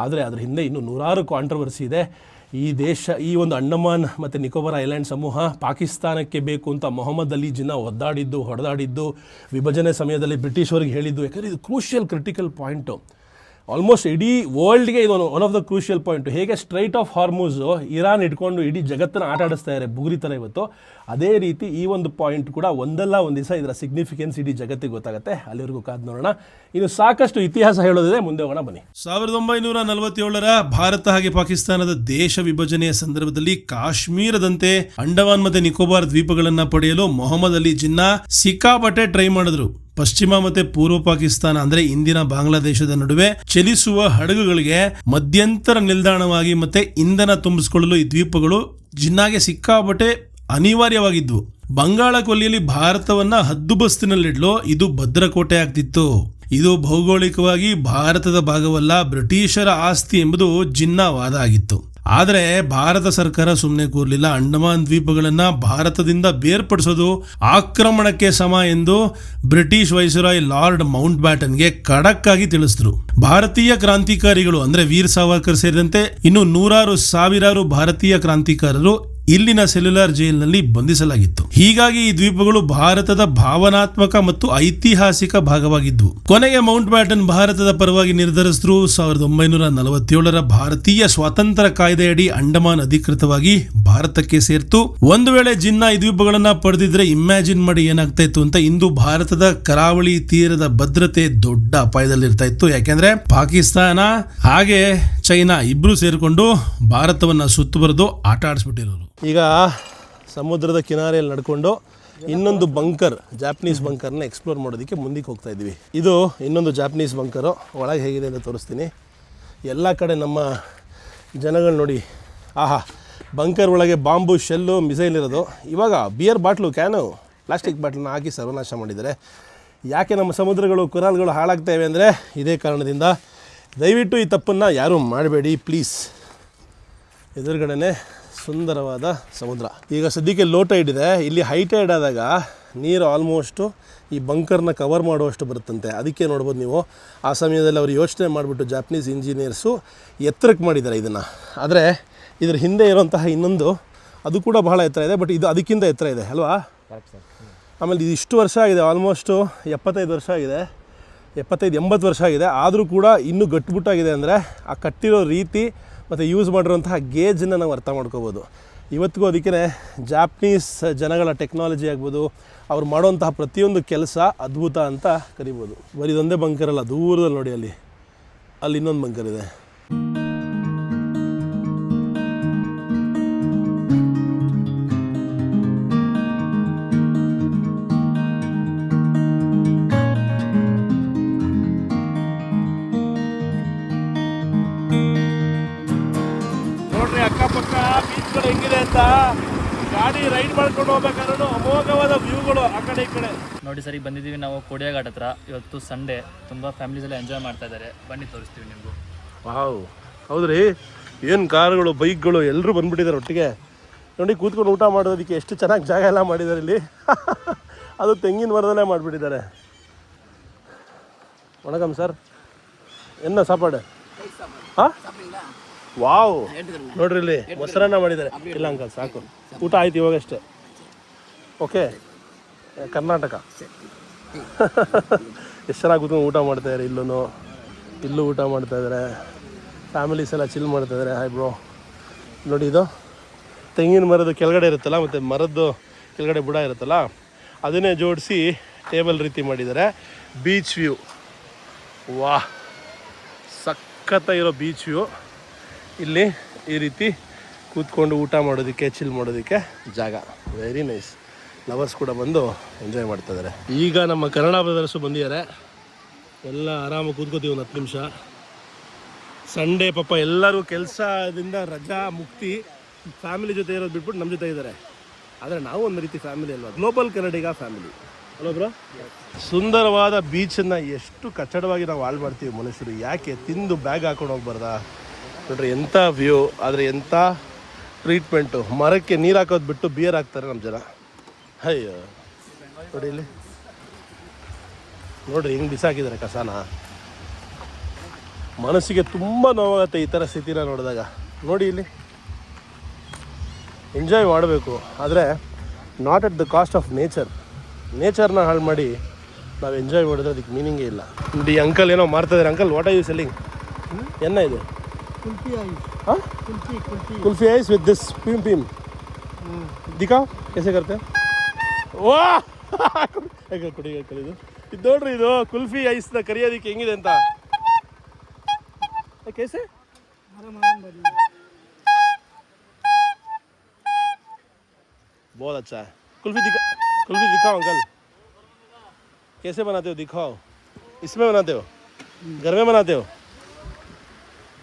S2: ಆದರೆ ಅದ್ರ ಹಿಂದೆ ಇನ್ನೂ ನೂರಾರು ಕಾಂಟ್ರವರ್ಸಿ ಇದೆ. ಈ ಒಂದು ಅಂಡಮಾನ್ ಮತ್ತು ನಿಕೋಬಾರ್ ಐಲ್ಯಾಂಡ್ ಸಮೂಹ ಪಾಕಿಸ್ತಾನಕ್ಕೆ ಬೇಕು ಅಂತ ಮೊಹಮ್ಮದ್ ಅಲಿ ಜಿನ್ನಾ ಹೊಡೆದಾಡಿದ್ದು ವಿಭಜನೆ ಸಮಯದಲ್ಲಿ ಬ್ರಿಟಿಷರಿಗೆ ಹೇಳಿದ್ದು. ಯಾಕಂದರೆ ಇದು ಕ್ರಿಟಿಕಲ್ ಪಾಯಿಂಟು. ಆಲ್ಮೋಸ್ಟ್ ಇಡೀ ವರ್ಲ್ಡ್ಗೆ ಇದು one of the crucial point. ಹೇಗೆ ಸ್ಟ್ರೈಟ್ ಆಫ್ ಹಾರ್ಮುಝು ಇರಾನ್ ಇಟ್ಕೊಂಡು ಇಡೀ ಜಗತ್ತನ್ನು ಆಟ ಆಡಿಸ್ತಾ ಇದ್ದಾರೆ ಬುಗುರಿ ಥರ ಇವತ್ತು, ಅದೇ ರೀತಿ ಈ ಒಂದು ಪಾಯಿಂಟ್ ಕೂಡ ಒಂದಲ್ಲ ಒಂದು ದಿವಸ ಇದರ ಸಿಗ್ನಿಫಿಕೆನ್ಸ್ ಇಡೀ ಜಗತ್ತಿಗೆ ಗೊತ್ತಾಗುತ್ತೆ. ಅಲ್ಲಿವರೆಗೂ ಕಾದು ನೋಡೋಣ. ಇನ್ನು ಸಾಕಷ್ಟು ಇತಿಹಾಸ ಹೇಳೋದಿದೆ, ಮುಂದೆ ಹೋಗೋಣ ಬನ್ನಿ.
S1: 1947ರ ಭಾರತ ಹಾಗೆ ಪಾಕಿಸ್ತಾನದ ದೇಶ ವಿಭಜನೆಯ ಸಂದರ್ಭದಲ್ಲಿ ಕಾಶ್ಮೀರದಂತೆ ಅಂಡಮಾನ್ ಮತ್ತು ನಿಕೋಬಾರ್ ದ್ವೀಪಗಳನ್ನು ಪಡೆಯಲು ಮೊಹಮ್ಮದ್ ಅಲಿ ಜಿನ್ನಾ ಸಿಕ್ಕಾಪಟ್ಟೆ ಟ್ರೈ ಮಾಡಿದ್ರು. ಪಶ್ಚಿಮ ಮತ್ತೆ ಪೂರ್ವ ಪಾಕಿಸ್ತಾನ ಅಂದ್ರೆ ಇಂದಿನ ಬಾಂಗ್ಲಾದೇಶದ ನಡುವೆ ಚಲಿಸುವ ಹಡಗುಗಳಿಗೆ ಮಧ್ಯಂತರ ನಿಲ್ದಾಣವಾಗಿ ಮತ್ತೆ ಇಂಧನ ತುಂಬಿಸಿಕೊಳ್ಳಲು ಈ ದ್ವೀಪಗಳು ಜಿನ್ನಾಗೆ ಸಿಕ್ಕಾಪಟ್ಟೆ ಅನಿವಾರ್ಯವಾಗಿದ್ವು. ಬಂಗಾಳ ಕೊಲ್ಲಿಯಲ್ಲಿ ಭಾರತವನ್ನ ಹದ್ದುಬಸ್ತಿನಲ್ಲಿಡಲು ಇದು ಭದ್ರಕೋಟೆ ಆಗ್ತಿತ್ತು. ಇದು ಭೌಗೋಳಿಕವಾಗಿ ಭಾರತದ ಭಾಗವಲ್ಲ, ಬ್ರಿಟಿಷರ ಆಸ್ತಿ ಎಂಬುದು ಜಿನ್ನಾ ವಾದ ಆಗಿತ್ತು. ಆದರೆ ಭಾರತ ಸರ್ಕಾರ ಸುಮ್ಮನೆ ಕೂರಲಿಲ್ಲ. ಅಂಡಮಾನ್ ದ್ವೀಪಗಳನ್ನ ಭಾರತದಿಂದ ಬೇರ್ಪಡಿಸೋದು ಆಕ್ರಮಣಕ್ಕೆ ಸಮ ಎಂದು ಬ್ರಿಟಿಷ್ ವೈಸರಾಯ್ ಲಾರ್ಡ್ ಮೌಂಟ್ ಬ್ಯಾಟನ್ಗೆ ಖಡಕ್ ಆಗಿ ತಿಳಿಸಿದ್ರು. ಭಾರತೀಯ ಕ್ರಾಂತಿಕಾರಿಗಳು ಅಂದ್ರೆ ವೀರ್ ಸಾವರ್ಕರ್ ಸೇರಿದಂತೆ ಇನ್ನು ಸಾವಿರಾರು ಭಾರತೀಯ ಕ್ರಾಂತಿಕಾರರು ಇಲ್ಲಿನ ಸೆಲ್ಯುಲಾರ್ ಜೈಲಿನಲ್ಲಿ ಬಂಧಿಸಲಾಗಿತ್ತು. ಹೀಗಾಗಿ ಈ ದ್ವೀಪಗಳು ಭಾರತದ ಭಾವನಾತ್ಮಕ ಮತ್ತು ಐತಿಹಾಸಿಕ ಭಾಗವಾಗಿದ್ವು. ಕೊನೆಗೆ ಮೌಂಟ್ ಬ್ಯಾಟನ್ ಭಾರತದ ಪರವಾಗಿ ನಿರ್ಧರಿಸಿದ್ರು. 1947ರ ಭಾರತೀಯ ಸ್ವಾತಂತ್ರ್ಯ ಕಾಯ್ದೆಯಡಿ ಅಂಡಮಾನ್ ಅಧಿಕೃತವಾಗಿ ಭಾರತಕ್ಕೆ ಸೇರ್ತು. ಒಂದು ವೇಳೆ ಜಿನ್ನಾ ಈ ದ್ವೀಪಗಳನ್ನ ಪಡೆದಿದ್ರೆ ಇಮ್ಯಾಜಿನ್ ಮಾಡಿ ಏನಾಗ್ತಾ ಇತ್ತು ಅಂತ. ಇಂದು ಭಾರತದ ಕರಾವಳಿ ತೀರದ ಭದ್ರತೆ ದೊಡ್ಡ ಅಪಾಯದಲ್ಲಿರ್ತಾ ಇತ್ತು. ಯಾಕೆಂದ್ರೆ ಪಾಕಿಸ್ತಾನ ಹಾಗೆ ಚೈನಾ ಇಬ್ರು ಸೇರಿಕೊಂಡು ಭಾರತವನ್ನ ಸುತ್ತುವರೆದು ಆಟ ಆಡಿಸ್ಬಿಟ್ಟಿರೋರು.
S2: ಈಗ ಸಮುದ್ರದ ಕಿನಾರೆಯಲ್ಲಿ ನಡ್ಕೊಂಡು ಇನ್ನೊಂದು ಬಂಕರ್, ಜಾಪನೀಸ್ ಬಂಕರ್ನ ಎಕ್ಸ್ಪ್ಲೋರ್ ಮಾಡೋದಕ್ಕೆ ಮುಂದಕ್ಕೆ ಹೋಗ್ತಾ ಇದ್ವಿ. ಇದು ಇನ್ನೊಂದು ಜಾಪನೀಸ್ ಬಂಕರು. ಒಳಗೆ ಹೇಗಿದೆ ಅಂತ ತೋರಿಸ್ತೀನಿ. ಎಲ್ಲ ಕಡೆ ನಮ್ಮ ಜನಗಳು ನೋಡಿ, ಆಹಾ, ಬಂಕರ್ ಒಳಗೆ ಬಾಂಬು, ಶೆಲ್ಲು, ಮಿಸೈಲ್ ಇರೋದು. ಇವಾಗ ಬಿಯರ್ ಬಾಟ್ಲು, ಕ್ಯಾನು, ಪ್ಲಾಸ್ಟಿಕ್ ಬಾಟ್ಲನ್ನ ಹಾಕಿ ಸರ್ವನಾಶ ಮಾಡಿದ್ದಾರೆ. ಯಾಕೆ ನಮ್ಮ ಸಮುದ್ರಗಳು, ಕೊರಾಲ್ಗಳು ಹಾಳಾಗ್ತಾ ಇವೆ ಅಂದರೆ ಇದೇ ಕಾರಣದಿಂದ. ದಯವಿಟ್ಟು ಈ ತಪ್ಪನ್ನು ಯಾರೂ ಮಾಡಬೇಡಿ ಪ್ಲೀಸ್. ಎದುರುಗಡೆನೇ ಸುಂದರವಾದ ಸಮುದ್ರ. ಈಗ ಸದ್ಯಕ್ಕೆ ಲೋ ಟೈಡ್ ಇದೆ. ಇಲ್ಲಿ ಹೈ ಟೈಡ್ ಆದಾಗ ನೀರು ಆಲ್ಮೋಸ್ಟು ಈ ಬಂಕರ್ನ ಕವರ್ ಮಾಡುವಷ್ಟು ಬರುತ್ತಂತೆ. ಅದಕ್ಕೆ ನೋಡ್ಬೋದು ನೀವು, ಆ ಸಮಯದಲ್ಲಿ ಅವರು ಯೋಚನೆ ಮಾಡಿಬಿಟ್ಟು ಜಾಪನೀಸ್ ಇಂಜಿನಿಯರ್ಸು ಎತ್ತರಕ್ಕೆ ಮಾಡಿದ್ದಾರೆ ಇದನ್ನು. ಆದರೆ ಇದ್ರ ಹಿಂದೆ ಇರುವಂತಹ ಇನ್ನೊಂದು, ಅದು ಕೂಡ ಬಹಳ ಎತ್ತರ ಇದೆ, ಬಟ್ ಇದು ಅದಕ್ಕಿಂತ ಎತ್ತರ ಇದೆ ಅಲ್ವಾ. ಆಮೇಲೆ ಇದು ಇಷ್ಟು ವರ್ಷ ಆಗಿದೆ, ಆಲ್ಮೋಸ್ಟು 75 ವರ್ಷ ಆಗಿದೆ, 75-80 ವರ್ಷ ಆಗಿದೆ. ಆದರೂ ಕೂಡ ಇನ್ನೂ ಗಟ್ಟಿಮುಟ್ಟಾಗಿದೆ. ಅಂದರೆ ಆ ಕಟ್ಟಿರೋ ರೀತಿ ಮತ್ತು ಯೂಸ್ ಮಾಡಿರುವಂತಹ ಗೇಜನ್ನು ನಾವು ಅರ್ಥ ಮಾಡ್ಕೋಬೋದು. ಇವತ್ತಿಗೂ ಅದಕ್ಕೆ ಜಾಪನೀಸ್ ಜನಗಳ ಟೆಕ್ನಾಲಜಿ ಆಗ್ಬೋದು, ಅವ್ರು ಮಾಡುವಂತಹ ಪ್ರತಿಯೊಂದು ಕೆಲಸ ಅದ್ಭುತ ಅಂತ ಕರಿಬೋದು. ಬರೀ ಇದೊಂದೇ ಬಂಕರ್ ಅಲ್ಲ, ದೂರದಲ್ಲಿ ನೋಡಿ, ಅಲ್ಲಿ ಇನ್ನೊಂದು ಬಂಕರ್ ಇದೆ. ಅಕ್ಕಪಕ್ಕ ಬೀಚ್ಗಳು ಹೆಂಗಿದೆ ಅಂತ ಗಾಡಿ ರೈಡ್ ಮಾಡ್ಕೊಂಡು ಹೋಗ್ಬೇಕಾದ್ರೂ ಅಮೋಘವಾದ ವ್ಯೂಗಳು ಆ ಕಡೆ ಈ ಕಡೆ.
S3: ನೋಡಿ ಸರಿ, ಬಂದಿದ್ದೀವಿ ನಾವು ಕೋಡಿಯಾಘಾಟ್ ಹತ್ರ. ಇವತ್ತು ಸಂಡೇ, ತುಂಬ ಫ್ಯಾಮಿಲೀಸ್ ಎಲ್ಲ ಎಂಜಾಯ್ ಮಾಡ್ತಾ ಇದ್ದಾರೆ. ಬನ್ನಿ ತೋರಿಸ್ತೀವಿ ನಿಮಗೂ.
S2: ವಾವ್, ಹೌದ್ರಿ, ಏನು ಕಾರುಗಳು, ಬೈಕ್ಗಳು ಎಲ್ಲರೂ ಬಂದ್ಬಿಟ್ಟಿದ್ದಾರೆ ಒಟ್ಟಿಗೆ. ನೋಡಿ, ಕೂತ್ಕೊಂಡು ಊಟ ಮಾಡೋದಕ್ಕೆ ಎಷ್ಟು ಚೆನ್ನಾಗಿ ಜಾಗ ಎಲ್ಲ ಮಾಡಿದ್ದಾರೆ ಇಲ್ಲಿ. ಅದು ತೆಂಗಿನ ಮರದಲ್ಲೇ ಮಾಡಿಬಿಟ್ಟಿದ್ದಾರೆ. வணக்கம் சார், என்ன சாப்பாடு? ಹಾಂ ವಾವ್, ನೋಡ್ರಿ ಇಲ್ಲಿ ಮೊಸರನ್ನ ಮಾಡಿದ್ದಾರೆ. ಇಲ್ಲ ಅಂಕಲ್ ಸಾಕು, ಊಟ ಆಯ್ತು ಇವಾಗಷ್ಟೇ. ಓಕೆ, ಕರ್ನಾಟಕ ಎಷ್ಟು ಚೆನ್ನಾಗಿ ಕೂತ್ಕೊಂಡು ಊಟ ಮಾಡ್ತಾಯಿದ್ದಾರೆ. ಇಲ್ಲೂ ಊಟ ಮಾಡ್ತಾಯಿದ್ದಾರೆ. ಫ್ಯಾಮಿಲೀಸ್ ಎಲ್ಲ ಚಿಲ್ ಮಾಡ್ತಾಯಿದ್ದಾರೆ. Hi bro. ನೋಡಿ, ಇದು ತೆಂಗಿನ ಮರದ ಕೆಳಗಡೆ ಇರುತ್ತಲ್ಲ, ಮತ್ತು ಮರದ್ದು ಕೆಳಗಡೆ ಬುಡ ಇರುತ್ತಲ್ಲ, ಅದನ್ನೇ ಜೋಡಿಸಿ ಟೇಬಲ್ ರೀತಿ ಮಾಡಿದ್ದಾರೆ. ಬೀಚ್ ವ್ಯೂ, ವಾಹ್, ಸಖತ್ತಾಗಿರೋ ಬೀಚ್ ವ್ಯೂ. ಇಲ್ಲಿ ಈ ರೀತಿ ಕೂತ್ಕೊಂಡು ಊಟ ಮಾಡೋದಕ್ಕೆ, ಚಿಲ್ ಮಾಡೋದಕ್ಕೆ ಜಾಗ. Very nice. ಲವರ್ಸ್ ಕೂಡ ಬಂದು ಎಂಜಾಯ್ ಮಾಡ್ತಾಯಿದ್ದಾರೆ. ಈಗ ನಮ್ಮ ಕನ್ನಡ ಬ್ರದರ್ಸು ಬಂದಿದ್ದಾರೆ. ಎಲ್ಲ ಆರಾಮಾಗಿ ಕೂತ್ಕೋತೀವಿ ಒಂದು 10 ನಿಮಿಷ. ಸಂಡೇ ಪಾಪ ಎಲ್ಲರೂ ಕೆಲಸದಿಂದ ರಜಾ ಮುಕ್ತಿ, ಫ್ಯಾಮಿಲಿ ಜೊತೆ ಇರೋದು ಬಿಟ್ಬಿಟ್ಟು ನಮ್ಮ ಜೊತೆ ಇದ್ದಾರೆ. ಆದರೆ ನಾವು ಒಂದು ರೀತಿ ಫ್ಯಾಮಿಲಿ ಅಲ್ವಾ, ಗ್ಲೋಬಲ್ ಕನ್ನಡಿಗ ಫ್ಯಾಮಿಲಿ ಅಲ್ವಾ ಬ್ರೋ? ಸುಂದರವಾದ ಬೀಚನ್ನು ಎಷ್ಟು ಕಚ್ಚಡವಾಗಿ ನಾವು ಹಾಳು ಮಾಡ್ತೀವಿ ಮನುಷ್ಯರು. ಯಾಕೆ ತಿಂದು ಬ್ಯಾಗ್ ಹಾಕೊಂಡು ಹೋಗ್ಬಾರ್ದಾ? ನೋಡ್ರಿ ಎಂಥ ವ್ಯೂ, ಆದರೆ ಎಂಥ ಟ್ರೀಟ್ಮೆಂಟು. ಮರಕ್ಕೆ ನೀರು ಹಾಕೋದು ಬಿಟ್ಟು ಬಿಯರ್ ಹಾಕ್ತಾರೆ ನಮ್ಮ ಜನ. ಅಯ್ಯೋ ನೋಡಿ ಇಲ್ಲಿ, ನೋಡ್ರಿ ಹೆಂಗೆ ಬಿಸಾಕಿದ್ದಾರೆ ಕಸನ. ಮನಸ್ಸಿಗೆ ತುಂಬ ನೋವಾಗುತ್ತೆ ಈ ಥರ ಸ್ಥಿತಿನ ನೋಡಿದಾಗ. ನೋಡಿ ಇಲ್ಲಿ ಎಂಜಾಯ್ ಮಾಡಬೇಕು, ಆದರೆ not at the cost of ನೇಚರ್ನ ಹಾಳು ಮಾಡಿ ನಾವು ಎಂಜಾಯ್ ಮಾಡಿದ್ರೆ ಅದಕ್ಕೆ ಮೀನಿಂಗೇ ಇಲ್ಲ. ನೋಡಿ ಅಂಕಲ್ ಏನೋ ಮಾರ್ತಾಯಿದ್ದಾರೆ. Uncle, what are you selling? ಎನ್ನ ಇದು? हाँ, कुल्फी आइस विद दिस पिम दिखाओ कैसे करते हैं. वाह ಕುಡಿ ಇದು ನೋಡ್ರಿ, ಇದು ಕುಲ್ಫಿ ಐಸ್ನ ಕರಿಯೋದಕ್ಕೆ ಹೆಂಗಿದೆ ಅಂತ. कैसे बहुत अच्छा है. कुल्फी दिखाओ अंकल, कैसे बनाते हो दिखाओ. इसमें बनाते हो, घर में बनाते हो?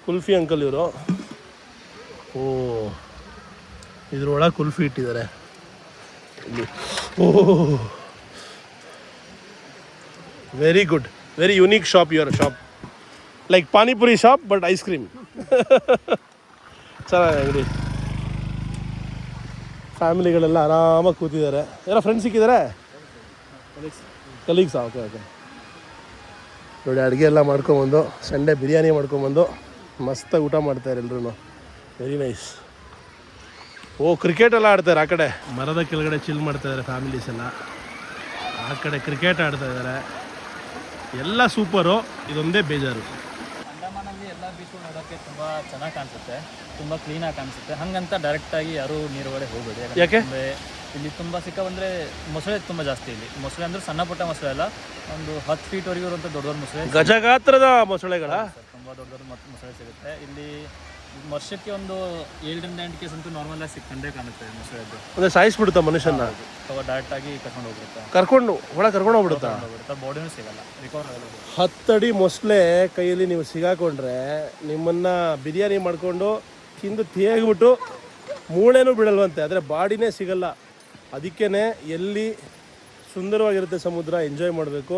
S2: ಕುಲ್ಫಿ ಅಂಕಲ್ ಇವರು. ಓ, ಇದ್ರೊಳಗೆ ಕುಲ್ಫಿ ಇಟ್ಟಿದ್ದಾರೆ ಇಲ್ಲಿ. ಓ, very good, very unique shop. Your shop like panipuri shop but ice cream. ಚೆನ್ನಾಗಿ ಅಂಗಡಿ. ಫ್ಯಾಮಿಲಿಗಳೆಲ್ಲ ಆರಾಮಾಗಿ ಕೂತಿದ್ದಾರೆ. ಯಾರೋ ಫ್ರೆಂಡ್ಸ್ ಸಿಕ್ಕಿದ್ದಾರೆ? ಕಲೀಗ್ಸಾ? Okay okay. ನೋಡಿ, ಅಡುಗೆ ಎಲ್ಲ ಮಾಡ್ಕೊಂಬಂದು, ಸಂಡೇ ಬಿರಿಯಾನಿ ಮಾಡ್ಕೊಂಬಂದು ಮಸ್ತಾಗಿ ಊಟ ಮಾಡ್ತಾರೆ ಎಲ್ರೂ. Very nice. ಓ, ಕ್ರಿಕೆಟ್ ಎಲ್ಲ ಆಡ್ತಾರೆ ಆ ಕಡೆ. ಮರದ ಕೆಳಗಡೆ ಚಿಲ್ ಮಾಡ್ತಾಯಿದ್ದಾರೆ ಫ್ಯಾಮಿಲೀಸ್ ಎಲ್ಲ. ಆ ಕಡೆ ಕ್ರಿಕೆಟ್ ಆಡ್ತಾಯಿದ್ದಾರೆ. ಎಲ್ಲ ಸೂಪರು. ಇದೊಂದೇ ಬೇಜಾರು.
S3: ಅಂಡಮಾನಲ್ಲಿ ಎಲ್ಲ ಬೀಚ್ಗಳು ನೋಡೋಕ್ಕೆ ತುಂಬ ಚೆನ್ನಾಗಿ ಕಾಣಿಸುತ್ತೆ, ತುಂಬ ಕ್ಲೀನಾಗಿ ಕಾಣಿಸುತ್ತೆ. ಹಾಗಂತ ಡೈರೆಕ್ಟಾಗಿ ಯಾರೂ ನೀರು ಒಳಗೆ ಹೋಗಬೇಡಿ.
S2: ಯಾಕೆ?
S3: ಇಲ್ಲಿ ತುಂಬ ಸಿಕ್ಕಾಬಂದರೆ ಮೊಸಳೆ ತುಂಬ ಜಾಸ್ತಿ. ಇಲ್ಲಿ ಮೊಸಳೆ ಅಂದರೆ ಸಣ್ಣ ಪುಟ್ಟ ಮೊಸಳೆ ಅಲ್ಲ, ಒಂದು 10 ಫೀಟ್ವರೆಗೂ ಇರುವಂಥ ದೊಡ್ಡ ದೊಡ್ಡ ಮೊಸಳೆ,
S2: ಗಜಗಾತ್ರದ ಮೊಸಳೆಗಳ
S3: ತುಂಬ ದೊಡ್ಡ ದೊಡ್ಡ ಮೊಸಳೆ ಸಿಗುತ್ತೆ ಇಲ್ಲಿ. ವರ್ಷಕ್ಕೆ ಒಂದು 7-8 ಕೇಸ್ ಅಂತೂ ನಾರ್ಮಲಾಗಿ ಸಿಕ್ಕಂಡೇ ಕಾಣುತ್ತೆ ಮೊಸಳೆದ್ದು.
S2: ಅಂದರೆ ಸಾಯಿಸ್ಬಿಡುತ್ತಾ ಮನುಷ್ಯನ?
S3: ಡೈರೆಕ್ಟಾಗಿ ಕರ್ಕೊಂಡು ಹೋಗ್ಬಿಡುತ್ತೆ,
S2: ಒಳಗೆ ಕರ್ಕೊಂಡು ಹೋಗ್ಬಿಡುತ್ತಾ?
S3: ಬಾಡಿನೂ ಸಿಗಲ್ಲ, ರಿಕವರ್ ಆಗಲ್ಲ.
S2: 10 ಅಡಿ ಮೊಸಳೆ ಕೈಯಲ್ಲಿ ನೀವು ಸಿಗಾಕೊಂಡ್ರೆ ನಿಮ್ಮನ್ನು ಬಿರಿಯಾನಿ ಮಾಡಿಕೊಂಡು ತಿಂದು ತೇಗ್ಬಿಟ್ಟು ಮೂಳೆನೂ ಬಿಡಲ್ವಂತೆ, ಆದರೆ ಬಾಡಿನೇ ಸಿಗಲ್ಲ. ಅದಕ್ಕೇ ಎಲ್ಲಿ ಸುಂದರವಾಗಿರುತ್ತೆ ಸಮುದ್ರ, ಎಂಜಾಯ್ ಮಾಡಬೇಕು.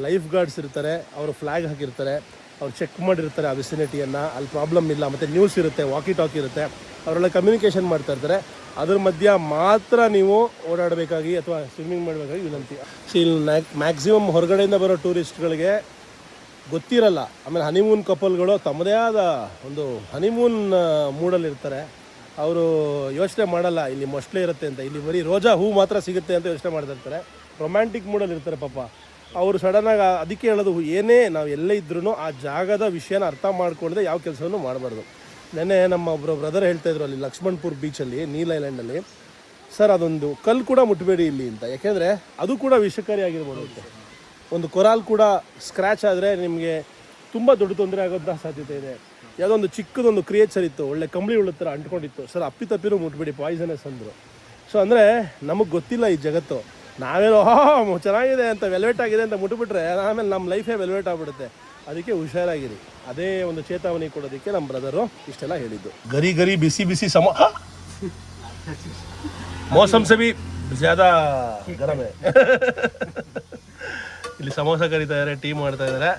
S2: ಲೈಫ್ ಗಾರ್ಡ್ಸ್ ಇರ್ತಾರೆ, ಅವರು ಫ್ಲ್ಯಾಗ್ ಹಾಕಿರ್ತಾರೆ, ಅವ್ರು ಚೆಕ್ ಮಾಡಿರ್ತಾರೆ ಆ ವಿಸಿನಿಟಿಯನ್ನು, ಅಲ್ಲಿ ಪ್ರಾಬ್ಲಮ್ ಇಲ್ಲ. ಮತ್ತು ನ್ಯೂಸ್ ಇರುತ್ತೆ, ವಾಕಿ ಟಾಕಿ ಇರುತ್ತೆ, ಅವರೆಲ್ಲ ಕಮ್ಯುನಿಕೇಷನ್ ಮಾಡ್ತಾ ಇರ್ತಾರೆ. ಅದ್ರ ಮಧ್ಯ ಮಾತ್ರ ನೀವು ಓಡಾಡಬೇಕಾಗಿ ಅಥವಾ ಸ್ವಿಮ್ಮಿಂಗ್ ಮಾಡಬೇಕಾಗಿ ವಿನಂತಿ. ಇಲ್ಲಿ ಮ್ಯಾಕ್ಸಿಮಮ್ ಹೊರಗಡೆಯಿಂದ ಬರೋ ಟೂರಿಸ್ಟ್ಗಳಿಗೆ ಗೊತ್ತಿರಲ್ಲ. ಆಮೇಲೆ ಹನಿಮೂನ್ ಕಪಲ್ಗಳು ತಮ್ಮದೇ ಆದ ಒಂದು ಹನಿಮೂನ್ ಮೂಡಲ್ಲಿರ್ತಾರೆ. ಅವರು ಯೋಚನೆ ಮಾಡಲ್ಲ ಇಲ್ಲಿ ಮೊಸಳೆ ಇರುತ್ತೆ ಅಂತ, ಇಲ್ಲಿ ಬರೀ ರೋಜಾ ಹೂ ಮಾತ್ರ ಸಿಗುತ್ತೆ ಅಂತ ಯೋಚನೆ ಮಾಡ್ತಿರ್ತಾರೆ. ರೊಮ್ಯಾಂಟಿಕ್ ಮೂಡಲ್ಲಿ ಇರ್ತಾರೆ ಪಾಪ ಅವರು. ಸಡನ್ನಾಗಿ ಅದಕ್ಕೆ ಹೇಳೋದು, ಏನೇ ನಾವು ಎಲ್ಲೇ ಇದ್ರೂ ಆ ಜಾಗದ ವಿಷಯನ ಅರ್ಥ ಮಾಡ್ಕೊಳ್ಳದೆ ಯಾವ ಕೆಲಸವನ್ನು ಮಾಡಬಾರ್ದು. ನೆನ್ನೆ ನಮ್ಮ ಒಬ್ಬರು ಬ್ರದರ್ ಹೇಳ್ತಾಯಿದ್ರು ಅಲ್ಲಿ ಲಕ್ಷ್ಮಣ್ಪುರ್ ಬೀಚಲ್ಲಿ, ನೀಲ್ ಐಲ್ಯಾಂಡಲ್ಲಿ, ಸರ್ ಅದೊಂದು ಕಲ್ಲು ಕೂಡ ಮುಟ್ಟಬೇಡಿ ಇಲ್ಲಿ ಅಂತ. ಯಾಕೆಂದರೆ ಅದು ಕೂಡ ವಿಷಕಾರಿಯಾಗಿರ್ಬೋದು. ಒಂದು ಕೊರಾಲ್ ಕೂಡ ಸ್ಕ್ರ್ಯಾಚ್ ಆದರೆ ನಿಮಗೆ ತುಂಬ ದೊಡ್ಡ ತೊಂದರೆ ಆಗೋಂಥ ಸಾಧ್ಯತೆ ಇದೆ. ಯಾವುದೋ ಒಂದು ಚಿಕ್ಕದೊಂದು ಕ್ರಿಯೇಚರ್ ಇತ್ತು, ಒಳ್ಳೆ ಕಂಬಳಿ ಉಳ್ಳ ಥರ ಅಂಟ್ಕೊಂಡಿತ್ತು, ಸರ್ ಅಪ್ಪಿತಪ್ಪಿನೂ ಮುಟ್ಬೇಡಿ, ಪಾಯ್ಸನಸ್ ಅಂದರು. ಸೊ ಅಂದರೆ ನಮಗೆ ಗೊತ್ತಿಲ್ಲ ಈ ಜಗತ್ತು. ನಾವೇನೋ ಚೆನ್ನಾಗಿದೆ ಅಂತ, ವೆಲ್ವೆಟ್ ಆಗಿದೆ ಅಂತ ಮುಟ್ಬಿಟ್ರೆ ಆಮೇಲೆ ನಮ್ಮ ಲೈಫೇ ವೆಲ್ವೆಟ್ ಆಗಿಬಿಡುತ್ತೆ. ಅದಕ್ಕೆ ಹುಷಾರಾಗಿರಿ. ಅದೇ ಒಂದು ಚೇತಾವಣೆ ಕೊಡೋದಕ್ಕೆ ನಮ್ಮ ಬ್ರದರು ಇಷ್ಟೆಲ್ಲ ಹೇಳಿದ್ದು. ಗರಿ ಗರಿ ಬಿಸಿ ಬಿಸಿ ಮೌಸಮ್ ಸೆ ಭಿ ಜ್ಯಾದಾ ಗರಂ ಹೈ. ಇಲ್ಲಿ ಸಮೋಸ ಕರಿತಾ ಇದ್ದಾರೆ, ಟೀ ಮಾಡ್ತಾ ಇದ್ದಾರೆ.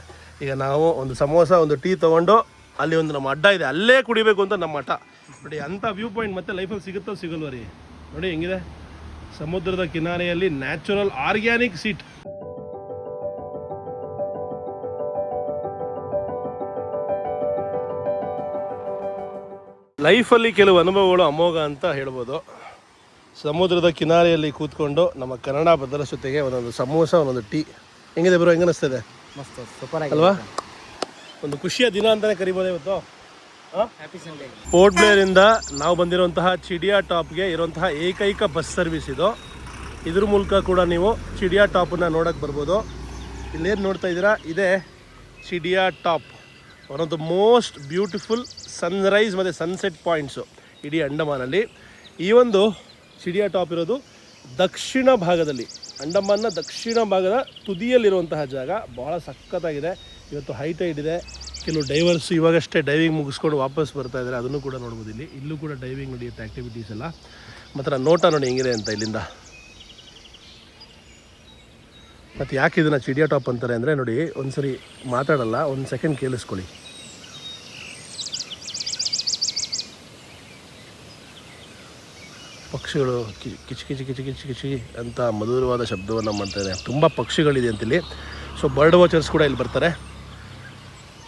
S2: ಈಗ ನಾವು ಒಂದು ಸಮೋಸ ಒಂದು ಟೀ ತೊಗೊಂಡು ಅಲ್ಲಿ ಒಂದು ನಮ್ಮ ಅಡ್ಡ ಇದೆ, ಅಲ್ಲೇ ಕುಡಿಬೇಕು ಅಂತ ನಮ್ಮ ಮಠ. ನೋಡಿ ಅಂಥ ವ್ಯೂ ಪಾಯಿಂಟ್ ಮತ್ತೆ ಲೈಫಲ್ಲಿ ಸಿಗುತ್ತೋ ಸಿಗಲ್ವ ರೀ? ನೋಡಿ ಹೆಂಗಿದೆ ಸಮುದ್ರದ ಕಿನಾರೆಯಲ್ಲಿ ನ್ಯಾಚುರಲ್ ಆರ್ಗ್ಯಾನಿಕ್ ಸೀಟ್. ಲೈಫಲ್ಲಿ ಕೆಲವು ಅನುಭವಗಳು ಅಮೋಘ ಅಂತ ಹೇಳ್ಬೋದು. ಸಮುದ್ರದ ಕಿನಾರೆಯಲ್ಲಿ ಕೂತ್ಕೊಂಡು ನಮ್ಮ ಕನ್ನಡ ಬದರ ಜೊತೆಗೆ ಒಂದೊಂದು ಸಮೋಸ, ಒಂದೊಂದು ಟೀ. ಹೆಂಗಿದೆ ಬ್ರೋ, ಹೆಂಗೆ ಅನಿಸ್ತದೆ?
S4: ಮಸ್ತ್ ಸೂಪರ್
S2: ಅಲ್ವಾ? ಒಂದು ಖುಷಿಯ ದಿನ ಅಂತಲೇ ಕರಿಬೋದು ಇವತ್ತು. ಪೋರ್ಟ್ ಬ್ಲೇರಿಂದ ನಾವು ಬಂದಿರುವಂತಹ ಚಿಡಿಯಾ ಟಾಪ್ಗೆ ಇರುವಂತಹ ಏಕೈಕ ಬಸ್ ಸರ್ವಿಸ್ ಇದು. ಇದ್ರ ಮೂಲಕ ಕೂಡ ನೀವು ಚಿಡಿಯಾ ಟಾಪನ್ನು ನೋಡೋಕ್ಕೆ ಬರ್ಬೋದು. ಇಲ್ಲೇನು ನೋಡ್ತಾ ಇದ್ದೀರಾ, ಇದೇ Chidiya Tapu, one of the most beautiful sunrise ಮತ್ತು ಸನ್ಸೆಟ್ ಪಾಯಿಂಟ್ಸು ಇಡೀ ಅಂಡಮಾನಲ್ಲಿ. ಈ ಒಂದು ಚಿಡಿಯಾ ಟಾಪ್ ಇರೋದು ದಕ್ಷಿಣ ಭಾಗದಲ್ಲಿ, ಅಂಡಮಾನ್ನ ದಕ್ಷಿಣ ಭಾಗದ ತುದಿಯಲ್ಲಿರುವಂತಹ ಜಾಗ. ಬಹಳ ಸಖತ್ತಾಗಿದೆ. ಇವತ್ತು ಹೈ ಟೈಡ್ ಇದೆ. ಕೆಲವು ಡೈವರ್ಸ್ ಇವಾಗಷ್ಟೇ ಡೈವಿಂಗ್ ಮುಗಿಸ್ಕೊಂಡು ವಾಪಸ್ ಬರ್ತಾ ಇದ್ದಾರೆ, ಅದನ್ನು ಕೂಡ ನೋಡ್ಬೋದು. ಇಲ್ಲೂ ಕೂಡ ಡೈವಿಂಗ್ ನಡೆಯುತ್ತೆ, ಆ್ಯಕ್ಟಿವಿಟೀಸ್ ಎಲ್ಲ. ಮತ್ತು ನೋಟ ನೋಡಿ ಹೆಂಗಿದೆ ಅಂತ ಇಲ್ಲಿಂದ. ಮತ್ತು ಯಾಕೆ ಇದನ್ನು ಚಿಡಿಯಾ ಟಾಪ್ ಅಂತಾರೆ ಅಂದರೆ, ನೋಡಿ ಒಂದ್ಸರಿ ಮಾತಾಡಲ್ಲ, ಒಂದು ಸೆಕೆಂಡ್ ಕೇಳಿಸ್ಕೊಳ್ಳಿ. ಪಕ್ಷಿಗಳು ಕಿಚಿ ಕಿಚಿ ಕಿಚಿ ಕಿಚಿ ಕಿಚಿ ಅಂತ ಮಧುರವಾದ ಶಬ್ದವನ್ನು ಮಾಡ್ತಾಯಿದೆ. ತುಂಬ ಪಕ್ಷಿಗಳಿದೆ ಅಂತಿಲ್ಲಿ. ಸೊ ಬರ್ಡ್ ವಾಚರ್ಸ್ ಕೂಡ ಇಲ್ಲಿ ಬರ್ತಾರೆ.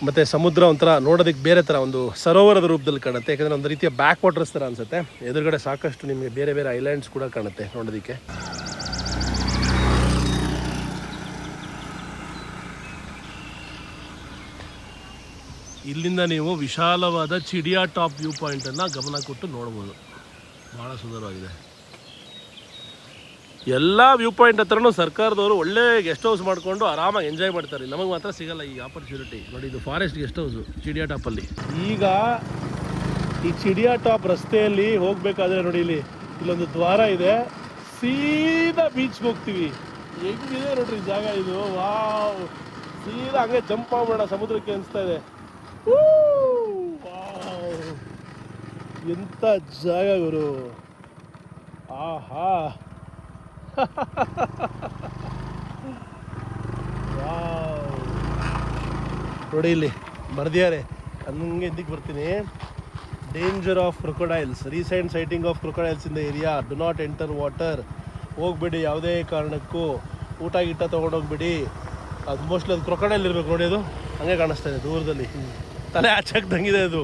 S2: ಮತ್ತು ಸಮುದ್ರ ಒಂಥರ ನೋಡೋದಕ್ಕೆ ಬೇರೆ ಥರ ಒಂದು ಸರೋವರದ ರೂಪದಲ್ಲಿ ಕಾಣುತ್ತೆ, ಯಾಕಂದರೆ ಒಂದು ರೀತಿಯ ಬ್ಯಾಕ್ ವಾಟರ್ಸ್ ಥರ ಅನಿಸುತ್ತೆ. ಎದುರುಗಡೆ ಸಾಕಷ್ಟು ನಿಮಗೆ ಬೇರೆ ಬೇರೆ ಐಲ್ಯಾಂಡ್ಸ್ ಕೂಡ ಕಾಣುತ್ತೆ ನೋಡೋದಕ್ಕೆ. ಇಲ್ಲಿಂದ ನೀವು ವಿಶಾಲವಾದ ಚಿಡಿಯಾ ಟಾಪ್ ವ್ಯೂ ಪಾಯಿಂಟನ್ನು ಗಮನ ಕೊಟ್ಟು ನೋಡ್ಬೋದು. ಭಾಳ ಸುಂದರವಾಗಿದೆ. ಎಲ್ಲ ವ್ಯೂ ಪಾಯಿಂಟ್ ಹತ್ರನೂ ಸರ್ಕಾರದವರು ಒಳ್ಳೆ ಗೆಸ್ಟ್ ಹೌಸ್ ಮಾಡಿಕೊಂಡು ಆರಾಮಾಗಿ ಎಂಜಾಯ್ ಮಾಡ್ತಾರೆ. ನಮಗೆ ಮಾತ್ರ ಸಿಗಲ್ಲ ಈ ಆಪರ್ಚುನಿಟಿ. ನೋಡಿ, ಇದು ಫಾರೆಸ್ಟ್ ಗೆಸ್ಟ್ ಹೌಸು ಚಿಡಿಯಾ ಟಾಪಲ್ಲಿ. ಈಗ ಈ ಚಿಡಿಯಾ ಟಾಪ್ ರಸ್ತೆಯಲ್ಲಿ ಹೋಗಬೇಕಾದ್ರೆ ನೋಡಿ, ಇಲ್ಲೊಂದು ದ್ವಾರ ಇದೆ, ಸೀದಾ ಬೀಚ್ಗೆ ಹೋಗ್ತೀವಿ. ಹೆಂಗಿದೆ ನೋಡ್ರಿ ಜಾಗ ಇದು. ವಾವ್, ಸೀದಾ ಹಂಗೆ ಜಂಪ್ ಮಾಡೋಣ ಸಮುದ್ರಕ್ಕೆ ಅನಿಸ್ತಾ ಇದೆ. ಎಂಥ ಜಾಗ ಗುರು. ಆಹಾ ನೋಡಿ, ಇಲ್ಲಿ ಬರ್ದಿದ್ದಾರೆ, ಹಂಗೆ ಇದಕ್ಕೆ ಬರ್ತೀನಿ. Danger of crocodiles, recent sighting of crocodiles in the area, do not enter water. ಹೋಗ್ಬೇಡಿ ಯಾವುದೇ ಕಾರಣಕ್ಕೂ, ಊಟ ಗೀಟ ತೊಗೊಂಡೋಗ್ಬೇಡಿ. ಅದು ಮೋಸ್ಟ್ಲಿ ಅದು ಕ್ರೊಕೊಡೈಲ್ ಇರಬೇಕು ನೋಡಿ, ಅದು ಹಂಗೆ ಕಾಣಿಸ್ತಾ ಇದೆ ದೂರದಲ್ಲಿ, ತಲೆ ಆಚಾಕ್ದಂಗಿದೆ ಅದು.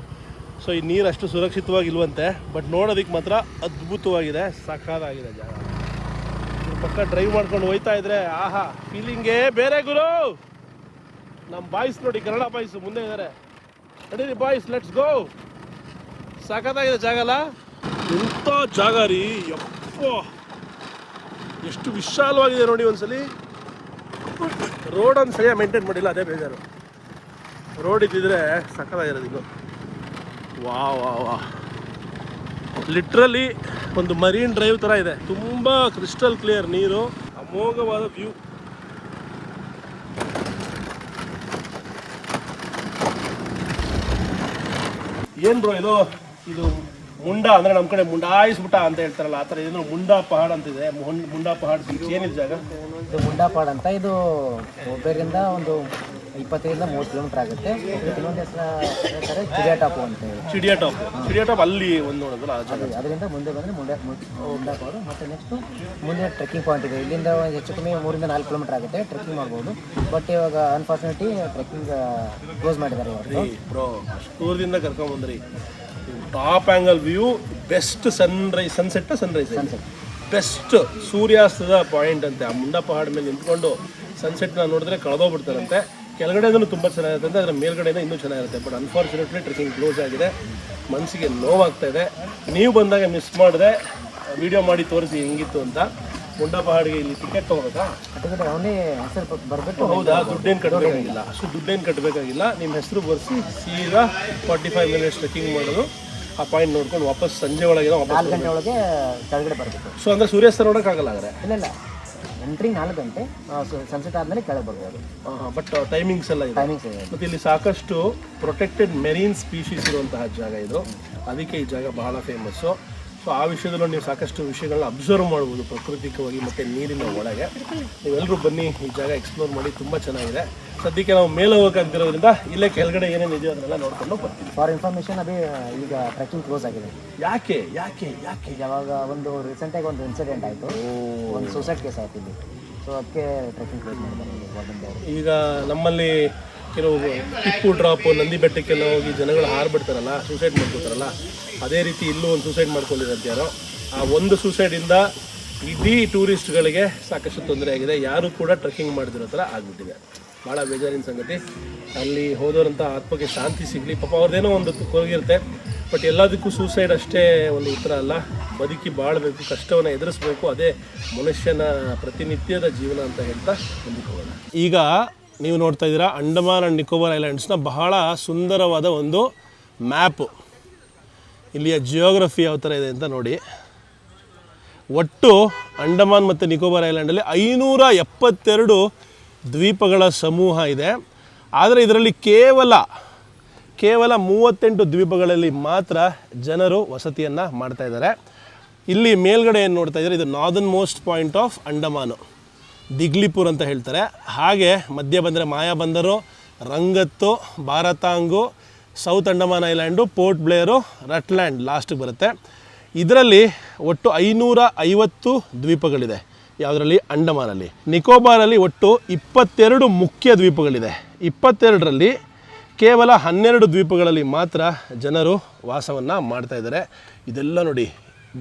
S2: ಸೊ ಈ ನೀರು ಅಷ್ಟು ಸುರಕ್ಷಿತವಾಗಿಲ್ವಂತೆ, ಬಟ್ ನೋಡೋದಕ್ಕೆ ಮಾತ್ರ ಅದ್ಭುತವಾಗಿದೆ, ಸಖತ್ತಾಗಿದೆ ಜಾಗ. ಇದ್ರ ಪಕ್ಕ ಡ್ರೈವ್ ಮಾಡ್ಕೊಂಡು ಹೋಯ್ತಾ ಇದ್ರೆ ಆಹಾ, ಫೀಲಿಂಗೇ ಬೇರೆ ಗುರು. ನಮ್ಮ ಬಾಯ್ಸ್ ನೋಡಿ, ಕನ್ನಡ ಬಾಯ್ಸ್ ಮುಂದೆ ಇದ್ದಾರೆ. ನಡೀರಿ ಬಾಯ್ಸ್, ಲೆಟ್ಸ್ ಗೋ. ಸಖತ್ತಾಗಿದೆ ಜಾಗ ಅಲ್ಲ? ಎಂಥ ಜಾಗ ರೀ ಯಪ್ಪ, ಎಷ್ಟು ವಿಶಾಲವಾಗಿದೆ ನೋಡಿ. ಒಂದ್ಸಲಿ ರೋಡನ್ನು ಸರಿಯಾಗಿ ಮೇಂಟೈನ್ ಮಾಡಿಲ್ಲ, ಅದೇ ಬೇಜಾರು. ರೋಡ್ ಇದ್ದಿದ್ರೆ ಸಖತ್ತಾಗಿರೋದು ಇದು. ವಾ ವಾ ವಾ, ಲಿಟ್ರಲಿ ಒಂದು ಮರೀನ್ ಡ್ರೈವ್ ಥರ ಇದೆ. ತುಂಬ ಕ್ರಿಸ್ಟಲ್ ಕ್ಲಿಯರ್ ನೀರು, ಅಮೋಘವಾದ ವ್ಯೂ. ಏನು ಬ್ರೋ ಇದು ಮುಂಡಾ ಅಂದರೆ ನಮ್ಮ ಕಡೆ ಮುಂಡಾಯಿಸ್ಬಿಟ್ಟ ಅಂತ ಹೇಳ್ತಾರಲ್ಲ, ಆ ಥರ ಏನು ಮುಂಡಾ ಪಹಾಡ್ ಅಂತಿದೆ. ಮುಂಡಾ ಪಹಾಡ್ ಬೀಚ್ ಏನಿದೆ ಜಾಗ?
S4: ಇದು ಮುಂಡಾ ಪಹಾಡ್ ಅಂತ. ಇದು ಒಬ್ಬರಿಂದ ಒಂದು 25-30 ಕಿಲೋಮೀಟರ್ ಆಗುತ್ತೆ. ಕೆಲವೊಂದು ಹೆಸರು ಹೇಳ್ತಾರೆ ಚಿಡಿಯಾ ಟಾಪು ಅಂತ ಹೇಳಿ.
S2: ಚಿಡಿಯಾ ಟಾಪ್ ಅಲ್ಲಿ ಒಂದು ನೋಡೋದಲ್ಲ ಆ ಜಾಗ.
S4: ಅದರಿಂದ ಮುಂದೆ ಬಂದರೆ ಮುಂಡಾ ಪಹಾಡು. ಮತ್ತು ನೆಕ್ಸ್ಟು ಮುಂದೆ ಟ್ರೆಕ್ಕಿಂಗ್ ಪಾಯಿಂಟ್ ಇದೆ. ಇಲ್ಲಿಂದ ಹೆಚ್ಚು ಕಮ್ಮಿ 3-4 ಕಿಲೋಮೀಟರ್ ಆಗುತ್ತೆ ಟ್ರೆಕ್ಕಿಂಗ್ ಮಾಡ್ಬೋದು. ಬಟ್ ಇವಾಗ ಅನ್ಫಾರ್ಚುನೇಟ್ಲಿ ಟ್ರೆಕ್ಕಿಂಗ್ ಕ್ಲೋಸ್ ಮಾಡಿದ್ದಾರೆ ಇವರು.
S2: ಬ್ರೋ, ಅಷ್ಟು ದೂರದಿಂದ ಕರ್ಕೊಂಡ್ಬಂದ್ರಿ. Top angle view, best sunset best ಸೂರ್ಯಾಸ್ತದ ಪಾಯಿಂಟ್ ಅಂತೆ. ಆ ಮುಂಡಾ ಪಹಾಡ್ ಮೇಲೆ ನಿಂತ್ಕೊಂಡು ಸನ್ಸೆಟ್ನ ನೋಡಿದ್ರೆ ಕಳೆದೋಗ್ಬಿಡ್ತಾರಂತೆ. ಕೆಳಗಡೆದೂ ತುಂಬ ಚೆನ್ನಾಗಿರುತ್ತೆ ಅಂತ, ಅದರ ಮೇಲ್ಗಡೆಯಿಂದ ಇನ್ನೂ ಚೆನ್ನಾಗಿರುತ್ತೆ. ಬಟ್ ಅನ್ಫಾರ್ಚುನೇಟ್ಲಿ ಟ್ರೆಕ್ಕಿಂಗ್ ಕ್ಲೋಸ್ ಆಗಿದೆ. ಮನಸ್ಸಿಗೆ ನೋವಾಗ್ತಾ ಇದೆ. ನೀವು ಬಂದಾಗ ಮಿಸ್ ಮಾಡಿದೆ, ವಿಡಿಯೋ ಮಾಡಿ ತೋರಿಸಿ ಹೆಂಗಿತ್ತು ಅಂತ. ಮುಂಡಾ ಪಹಾಡ್ಗೆ ಇಲ್ಲಿ ಟಿಕೆಟ್ ತೊಗೋಬೇಕಾ?
S4: ಅವನೇ ಹೆಸರು ಬರಬೇಕು.
S2: ಹೌದಾ? ದುಡ್ಡೇನು ಕಟ್ಟಬೇಕಾಗಿಲ್ಲ, ಅಷ್ಟು ದುಡ್ಡೇನು ಕಟ್ಟಬೇಕಾಗಿಲ್ಲ. ನಿಮ್ಮ ಹೆಸರು ಬರೆಸಿ ಸೀದಾ 45 ಮಿನಿಟ್ಸ್ ಟ್ರೆಕ್ಕಿಂಗ್ ಮಾಡೋದು. ಆ ಪಾಯಿಂಟ್ ನೋಡ್ಕೊಂಡು ವಾಪಸ್ ಸಂಜೆ ಒಳಗೆ
S4: 4 ಗಂಟೆ ಒಳಗೆ ಕೆಳಗಡೆ ಬರಬೇಕು.
S2: ಸೊ ಅಂದರೆ ಸೂರ್ಯಾಸ್ತ ನೋಡೋಕ್ಕಾಗಲ್ಲ ಆದರೆ?
S4: ಇಲ್ಲ, ಎಂಟ್ರಿ 4 ಗಂಟೆ, ಸನ್ಸೆಟ್ ಆದಮೇಲೆ ಕೆಳಗೆ ಬರ್ಬೋದು.
S2: ಬಟ್ ಟೈಮಿಂಗ್ಸ್ ಎಲ್ಲ ಇದೆ. ಮತ್ತು ಇಲ್ಲಿ ಸಾಕಷ್ಟು ಪ್ರೊಟೆಕ್ಟೆಡ್ ಮೆರೀನ್ ಸ್ಪೀಶೀಸ್ ಇರುವಂತಹ ಜಾಗ ಇದು. ಅದಕ್ಕೆ ಈ ಜಾಗ ಬಹಳ ಫೇಮಸ್ಸು. ಸೊ ಆ ವಿಷಯದಲ್ಲೂ ನೀವು ಸಾಕಷ್ಟು ವಿಷಯಗಳನ್ನ ಅಬ್ಸರ್ವ್ ಮಾಡ್ಬೋದು ಪ್ರಾಕೃತಿಕವಾಗಿ ಮತ್ತು ನೀರಿನ ಒಳಗೆ. ನೀವೆಲ್ಲರೂ ಬನ್ನಿ, ಈ ಜಾಗ ಎಕ್ಸ್ಪ್ಲೋರ್ ಮಾಡಿ, ತುಂಬ ಚೆನ್ನಾಗಿದೆ. ಸದ್ಯಕ್ಕೆ ನಾವು ಮೇಲೆ ಹೋಗೋಕ್ಕಾಗ್ತಿರೋದ್ರಿಂದ ಇಲ್ಲೇ ಕೆಳಗಡೆ ಏನೇನು ಇದೆಯೋ ಅದನ್ನೆಲ್ಲ ನೋಡ್ಕೊಂಡು ಬರ್ತೀವಿ.
S4: ಫಾರ್ ಇನ್ಫಾರ್ಮೇಷನ್, ಈಗ ಟ್ರೆಕ್ಕಿಂಗ್ ಕ್ಲೋಸ್ ಆಗಿದೆ.
S2: ಯಾಕೆ?
S4: ಯಾವಾಗ ಒಂದು ರೀಸೆಂಟಾಗಿ ಒಂದು ಇನ್ಸಿಡೆಂಟ್ ಆಯಿತು, ಒಂದು ಸೂಸೈಡ್ ಕೇಸ್ ಆಯ್ತು ಇಲ್ಲಿ. ಸೊ ಅದಕ್ಕೆ ಟ್ರೆಕ್ಕಿಂಗ್ ಕ್ಲೋಸ್ ಮಾಡಿದ್ದಾರೆ.
S2: ಈಗ ನಮ್ಮಲ್ಲಿ ಕೆಲವು ಟಿಪ್ಪು ಡ್ರಾಪು ನಂದಿ ಬೆಟ್ಟಕ್ಕೆಲ್ಲ ಹೋಗಿ ಜನಗಳು ಹಾರ್ಬಿಡ್ತಾರಲ್ಲ, ಸೂಸೈಡ್ ಮಾಡ್ಕೊತಾರಲ್ಲ, ಅದೇ ರೀತಿ ಇಲ್ಲೂ ಒಂದು ಸೂಸೈಡ್ ಮಾಡ್ಕೊಂಡಿರೋದು ಯಾರೋ. ಆ ಒಂದು ಸೂಸೈಡಿಂದ ಇಡೀ ಟೂರಿಸ್ಟ್ಗಳಿಗೆ ಸಾಕಷ್ಟು ತೊಂದರೆ ಆಗಿದೆ. ಯಾರು ಕೂಡ ಟ್ರೆಕ್ಕಿಂಗ್ ಮಾಡ್ತಿರೋ ಥರ ಆಗಿಬಿಟ್ಟಿದೆ. ಭಾಳ ಬೇಜಾರಿನ ಸಂಗತಿ. ಅಲ್ಲಿ ಹೋದೋರಂಥ ಆತ್ಮಕ್ಕೆ ಶಾಂತಿ ಸಿಗಲಿ. ಪಾಪ ಅವ್ರದ್ದೇನೋ ಒಂದು ಕೊರಗಿರುತ್ತೆ, ಬಟ್ ಎಲ್ಲದಕ್ಕೂ ಸೂಸೈಡ್ ಅಷ್ಟೇ ಒಂದು ಉತ್ತರ ಅಲ್ಲ. ಬದುಕಿ ಬಾಳಬೇಕು, ಕಷ್ಟವನ್ನು ಎದುರಿಸ್ಬೇಕು, ಅದೇ ಮನುಷ್ಯನ ಪ್ರತಿನಿತ್ಯದ ಜೀವನ ಅಂತ ಹೇಳ್ತಾ ಮುಂದಕ್ಕೆ ಹೋಗೋಣ. ಈಗ ನೀವು ನೋಡ್ತಾ ಇದ್ದೀರಾ ಅಂಡಮಾನ್ ಆ್ಯಂಡ್ ನಿಕೋಬಾರ್ ಐಲ್ಯಾಂಡ್ಸ್ನ ಬಹಳ ಸುಂದರವಾದ ಒಂದು ಮ್ಯಾಪು. ಇಲ್ಲಿಯ ಜಿಯೋಗ್ರಫಿ ಯಾವ ಥರ ಇದೆ ಅಂತ ನೋಡಿ. ಒಟ್ಟು ಅಂಡಮಾನ್ ಮತ್ತು ನಿಕೋಬಾರ್ ಐಲ್ಯಾಂಡಲ್ಲಿ 572 ದ್ವೀಪಗಳ ಸಮೂಹ ಇದೆ. ಆದರೆ ಇದರಲ್ಲಿ ಕೇವಲ 38 ದ್ವೀಪಗಳಲ್ಲಿ ಮಾತ್ರ ಜನರು ವಸತಿಯನ್ನು ಮಾಡ್ತಾಯಿದ್ದಾರೆ. ಇಲ್ಲಿ ಮೇಲ್ಗಡೆ ಏನು ನೋಡ್ತಾ ಇದ್ದಾರೆ, ಇದು northern most point of ಅಂಡಮಾನು, Diglipur ಅಂತ ಹೇಳ್ತಾರೆ. ಹಾಗೆ ಮಧ್ಯ ಬಂದರೆ ಮಾಯಾಬಂದರು, ರಂಗತ್ತು, ಬಾರತಾಂಗು, south Andaman island, port Blair, ರಟ್ಲ್ಯಾಂಡ್ ಲಾಸ್ಟಿಗೆ ಬರುತ್ತೆ. ಇದರಲ್ಲಿ ಒಟ್ಟು 550 ದ್ವೀಪಗಳಿದೆ. ಯಾವುದರಲ್ಲಿ? ಅಂಡಮಾನಲ್ಲಿ. ನಿಕೋಬಾರಲ್ಲಿ ಒಟ್ಟು 22 ಮುಖ್ಯ ದ್ವೀಪಗಳಿದೆ. 22ರಲ್ಲಿ ಕೇವಲ 12 ದ್ವೀಪಗಳಲ್ಲಿ ಮಾತ್ರ ಜನರು ವಾಸವನ್ನು ಮಾಡ್ತಾಯಿದ್ದಾರೆ. ಇದೆಲ್ಲ ನೋಡಿ,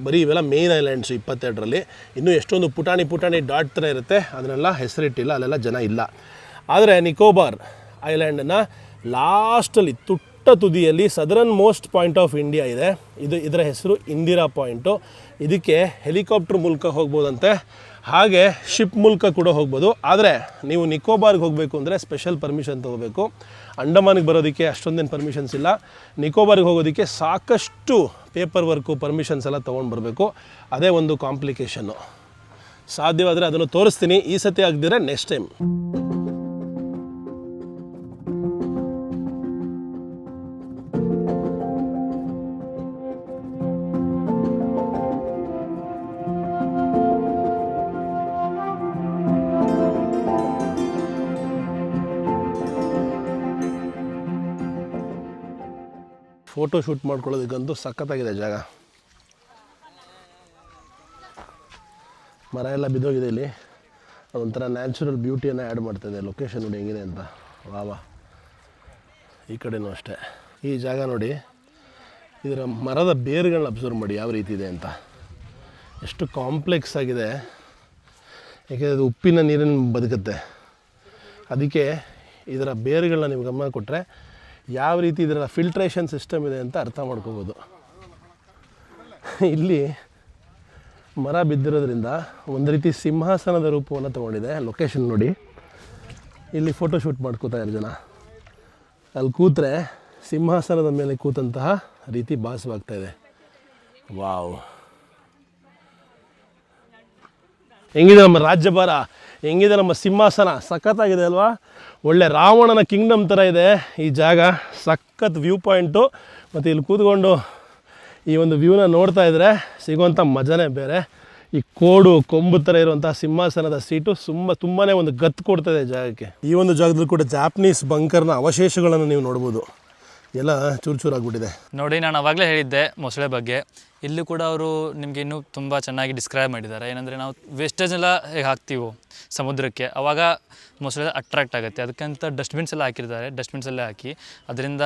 S2: ಬರೀ ಇವೆಲ್ಲ ಮೇನ್ ಐಲ್ಯಾಂಡ್ಸು 22ರಲ್ಲಿ. ಇನ್ನೂ ಎಷ್ಟೊಂದು ಪುಟಾಣಿ ಡಾಟ್ ಥರ ಇರುತ್ತೆ, ಅದನ್ನೆಲ್ಲ ಹೆಸರಿಟ್ಟಿಲ್ಲ, ಅಲ್ಲೆಲ್ಲ ಜನ ಇಲ್ಲ. ಆದರೆ ನಿಕೋಬಾರ್ ಐಲ್ಯಾಂಡನ್ನು ಲಾಸ್ಟಲ್ಲಿ ತುದಿಯಲ್ಲಿ southern most point of India ಇದೆ. ಇದರ ಹೆಸರು ಇಂದಿರಾ ಪಾಯಿಂಟು. ಇದಕ್ಕೆ ಹೆಲಿಕಾಪ್ಟರ್ ಮೂಲಕ ಹೋಗ್ಬೋದಂತೆ, ಹಾಗೆ ಶಿಪ್ ಮೂಲಕ ಕೂಡ ಹೋಗ್ಬೋದು. ಆದರೆ ನೀವು ನಿಕೋಬಾರ್ಗೆ ಹೋಗಬೇಕು ಅಂದರೆ ಸ್ಪೆಷಲ್ ಪರ್ಮಿಷನ್ ತೊಗೋಬೇಕು. ಅಂಡಮಾನಿಗೆ ಬರೋದಕ್ಕೆ ಅಷ್ಟೊಂದೇನು ಪರ್ಮಿಷನ್ಸ್ ಇಲ್ಲ. ನಿಕೋಬಾರ್ಗೆ ಹೋಗೋದಕ್ಕೆ ಸಾಕಷ್ಟು ಪೇಪರ್ ವರ್ಕು, ಪರ್ಮಿಷನ್ಸ್ ಎಲ್ಲ ತೊಗೊಂಡು ಬರಬೇಕು. ಅದೇ ಒಂದು ಕಾಂಪ್ಲಿಕೇಶನ್ನು. ಸಾಧ್ಯವಾದರೆ ಅದನ್ನು ತೋರಿಸ್ತೀನಿ, ಈ ಸತಿ ಆಗದಿದ್ರೆ ನೆಕ್ಸ್ಟ್ ಟೈಮ್. ಫೋಟೋ ಶೂಟ್ ಮಾಡ್ಕೊಳ್ಳೋದಕ್ಕಂತೂ ಸಖತ್ತಾಗಿದೆ ಜಾಗ. ಮರ ಎಲ್ಲ ಬಿದ್ದೋಗಿದೆ ಇಲ್ಲಿ. ಅದೊಂಥರ ನ್ಯಾಚುರಲ್ ಬ್ಯೂಟಿಯನ್ನು ಆ್ಯಡ್ ಮಾಡ್ತಾಯಿದೆ. ಲೊಕೇಶನ್ ನೋಡಿ ಹೆಂಗಿದೆ ಅಂತ. ವಾ. ಈ ಕಡೆನೂ ಅಷ್ಟೇ. ಈ ಜಾಗ ನೋಡಿ, ಇದರ ಮರದ ಬೇರುಗಳನ್ನ ಅಬ್ಸರ್ವ್ ಮಾಡಿ ಯಾವ ರೀತಿ ಇದೆ ಅಂತ. ಎಷ್ಟು ಕಾಂಪ್ಲೆಕ್ಸ್ ಆಗಿದೆ. ಯಾಕೆಂದರೆ ಅದು ಉಪ್ಪಿನ ನೀರಿನ ಬದುಕುತ್ತೆ. ಅದಕ್ಕೆ ಇದರ ಬೇರುಗಳನ್ನ ನೀವು ಗಮನ ಕೊಟ್ಟರೆ ಯಾವ ರೀತಿ ಇದರ ಫಿಲ್ಟ್ರೇಷನ್ ಸಿಸ್ಟಮ್ ಇದೆ ಅಂತ ಅರ್ಥ ಮಾಡ್ಕೋಬೋದು. ಇಲ್ಲಿ ಮರ ಬಿದ್ದಿರೋದ್ರಿಂದ ಒಂದು ರೀತಿ ಸಿಂಹಾಸನದ ರೂಪವನ್ನು ತೊಗೊಂಡಿದೆ. ಲೊಕೇಶನ್ ನೋಡಿ, ಇಲ್ಲಿ ಫೋಟೋ ಶೂಟ್ ಮಾಡ್ಕೋತಾರೆ ಜನ. ಅಲ್ಲಿ ಕೂತ್ರೆ ಸಿಂಹಾಸನದ ಮೇಲೆ ಕೂತಂತಹ ರೀತಿ ಭಾಸವಾಗ್ತಾಯಿದೆ. ವಾವ್, ಹೆಂಗಿದೆ ನಮ್ಮ ರಾಜ್ಯಭಾರ, ಹೆಂಗಿದೆ ನಮ್ಮ ಸಿಂಹಾಸನ, ಸಖತ್ತಾಗಿದೆ ಅಲ್ವಾ? ಒಳ್ಳೆ ರಾವಣನ ಕಿಂಗ್ಡಮ್ ಥರ ಇದೆ ಈ ಜಾಗ. ಸಖತ್ ವ್ಯೂ ಪಾಯಿಂಟು. ಮತ್ತು ಇಲ್ಲಿ ಕೂತ್ಕೊಂಡು ಈ ಒಂದು ವ್ಯೂನ ನೋಡ್ತಾ ಇದ್ದರೆ ಸಿಗುವಂಥ ಮಜಾನೇ ಬೇರೆ. ಈ ಕೊಂಬು ಥರ ಇರುವಂಥ ಸಿಂಹಾಸನದ ಸೀಟು ತುಂಬಾ ಒಂದು ಗತ್ತು ಕೊಡ್ತಾಯಿದೆ ಜಾಗಕ್ಕೆ. ಈ ಒಂದು ಜಾಗದಲ್ಲಿ ಕೂಡ ಜಾಪನೀಸ್ ಬಂಕರ್ನ ಅವಶೇಷಗಳನ್ನು ನೀವು ನೋಡ್ಬೋದು. ಎಲ್ಲ ಚೂರಾಗ್ಬಿಟ್ಟಿದೆ
S3: ನೋಡಿ. ನಾನು ಆವಾಗಲೇ ಹೇಳಿದ್ದೆ ಮೊಸಳೆ ಬಗ್ಗೆ. ಇಲ್ಲೂ ಕೂಡ ಅವರು ನಿಮಗೆ ಇನ್ನೂ ತುಂಬ ಚೆನ್ನಾಗಿ ಡಿಸ್ಕ್ರೈಬ್ ಮಾಡಿದ್ದಾರೆ. ಏನಂದರೆ ನಾವು ವೇಸ್ಟೇಜ್ನೆಲ್ಲ ಹೇಗೆ ಹಾಕ್ತೀವೋ ಸಮುದ್ರಕ್ಕೆ, ಆವಾಗ ಮೊಸಳೆ ಅಟ್ರಾಕ್ಟ್ ಆಗುತ್ತೆ. ಅದಕ್ಕಂತ ಡಸ್ಟ್ಬಿನ್ಸ್ ಎಲ್ಲ ಹಾಕಿರ್ತಾರೆ. ಡಸ್ಟ್ಬಿನ್ಸಲ್ಲೇ ಹಾಕಿ, ಅದರಿಂದ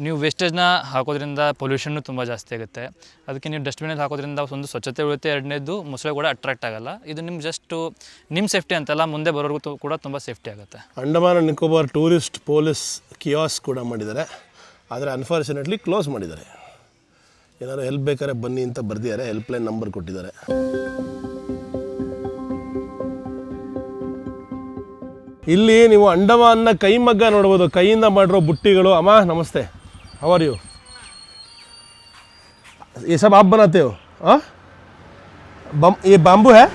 S3: ನೀವು ವೇಸ್ಟೇಜ್ನ ಹಾಕೋದ್ರಿಂದ ಪೊಲ್ಯೂಷನ್ನು ತುಂಬ ಜಾಸ್ತಿ ಆಗುತ್ತೆ. ಅದಕ್ಕೆ ನೀವು ಡಸ್ಟ್ಬಿನಲ್ಲಿ ಹಾಕೋದ್ರಿಂದ ಒಂದು ಸ್ವಚ್ಛತೆ ಉಳಿಯುತ್ತೆ. ಎರಡನೇದು ಮೊಸಳೆ ಕೂಡ ಅಟ್ರಾಕ್ಟ್ ಆಗೋಲ್ಲ. ಇದು ನಿಮ್ಮ ಜಸ್ಟು ನಿಮ್ಮ ಸೇಫ್ಟಿ ಅಂತಲ್ಲ, ಮುಂದೆ ಬರೋರ್ಗೂ ಕೂಡ ತುಂಬ ಸೇಫ್ಟಿ ಆಗುತ್ತೆ.
S2: Andaman and Nicobar tourist police Kia's ಕೂಡ ಮಾಡಿದ್ದಾರೆ. ಆದರೆ ಅನ್ಫಾರ್ಚುನೇಟ್ಲಿ ಕ್ಲೋಸ್ ಮಾಡಿದ್ದಾರೆ. ಏನಾದ್ರು ಹೆಲ್ಪ್ ಬೇಕಾದ್ರೆ ಬನ್ನಿ ಅಂತ ಬರ್ದಿದ್ದಾರೆ. ಹೆಲ್ಪ್ಲೈನ್ ನಂಬರ್ ಕೊಟ್ಟಿದ್ದಾರೆ. ಇಲ್ಲಿ ನೀವು ಅಂಡಮಾನ್ನ ಕೈಮಗ್ಗ ನೋಡ್ಬೋದು. ಕೈಯಿಂದ ಮಾಡಿರೋ ಬುಟ್ಟಿಗಳು. ಅಮ್ಮ ನಮಸ್ತೆ, ಹೌ ಆರ್ ಯು? ये सब आप बनाते हो? हाँ, ये ಬಾಂಬು ಹೇ?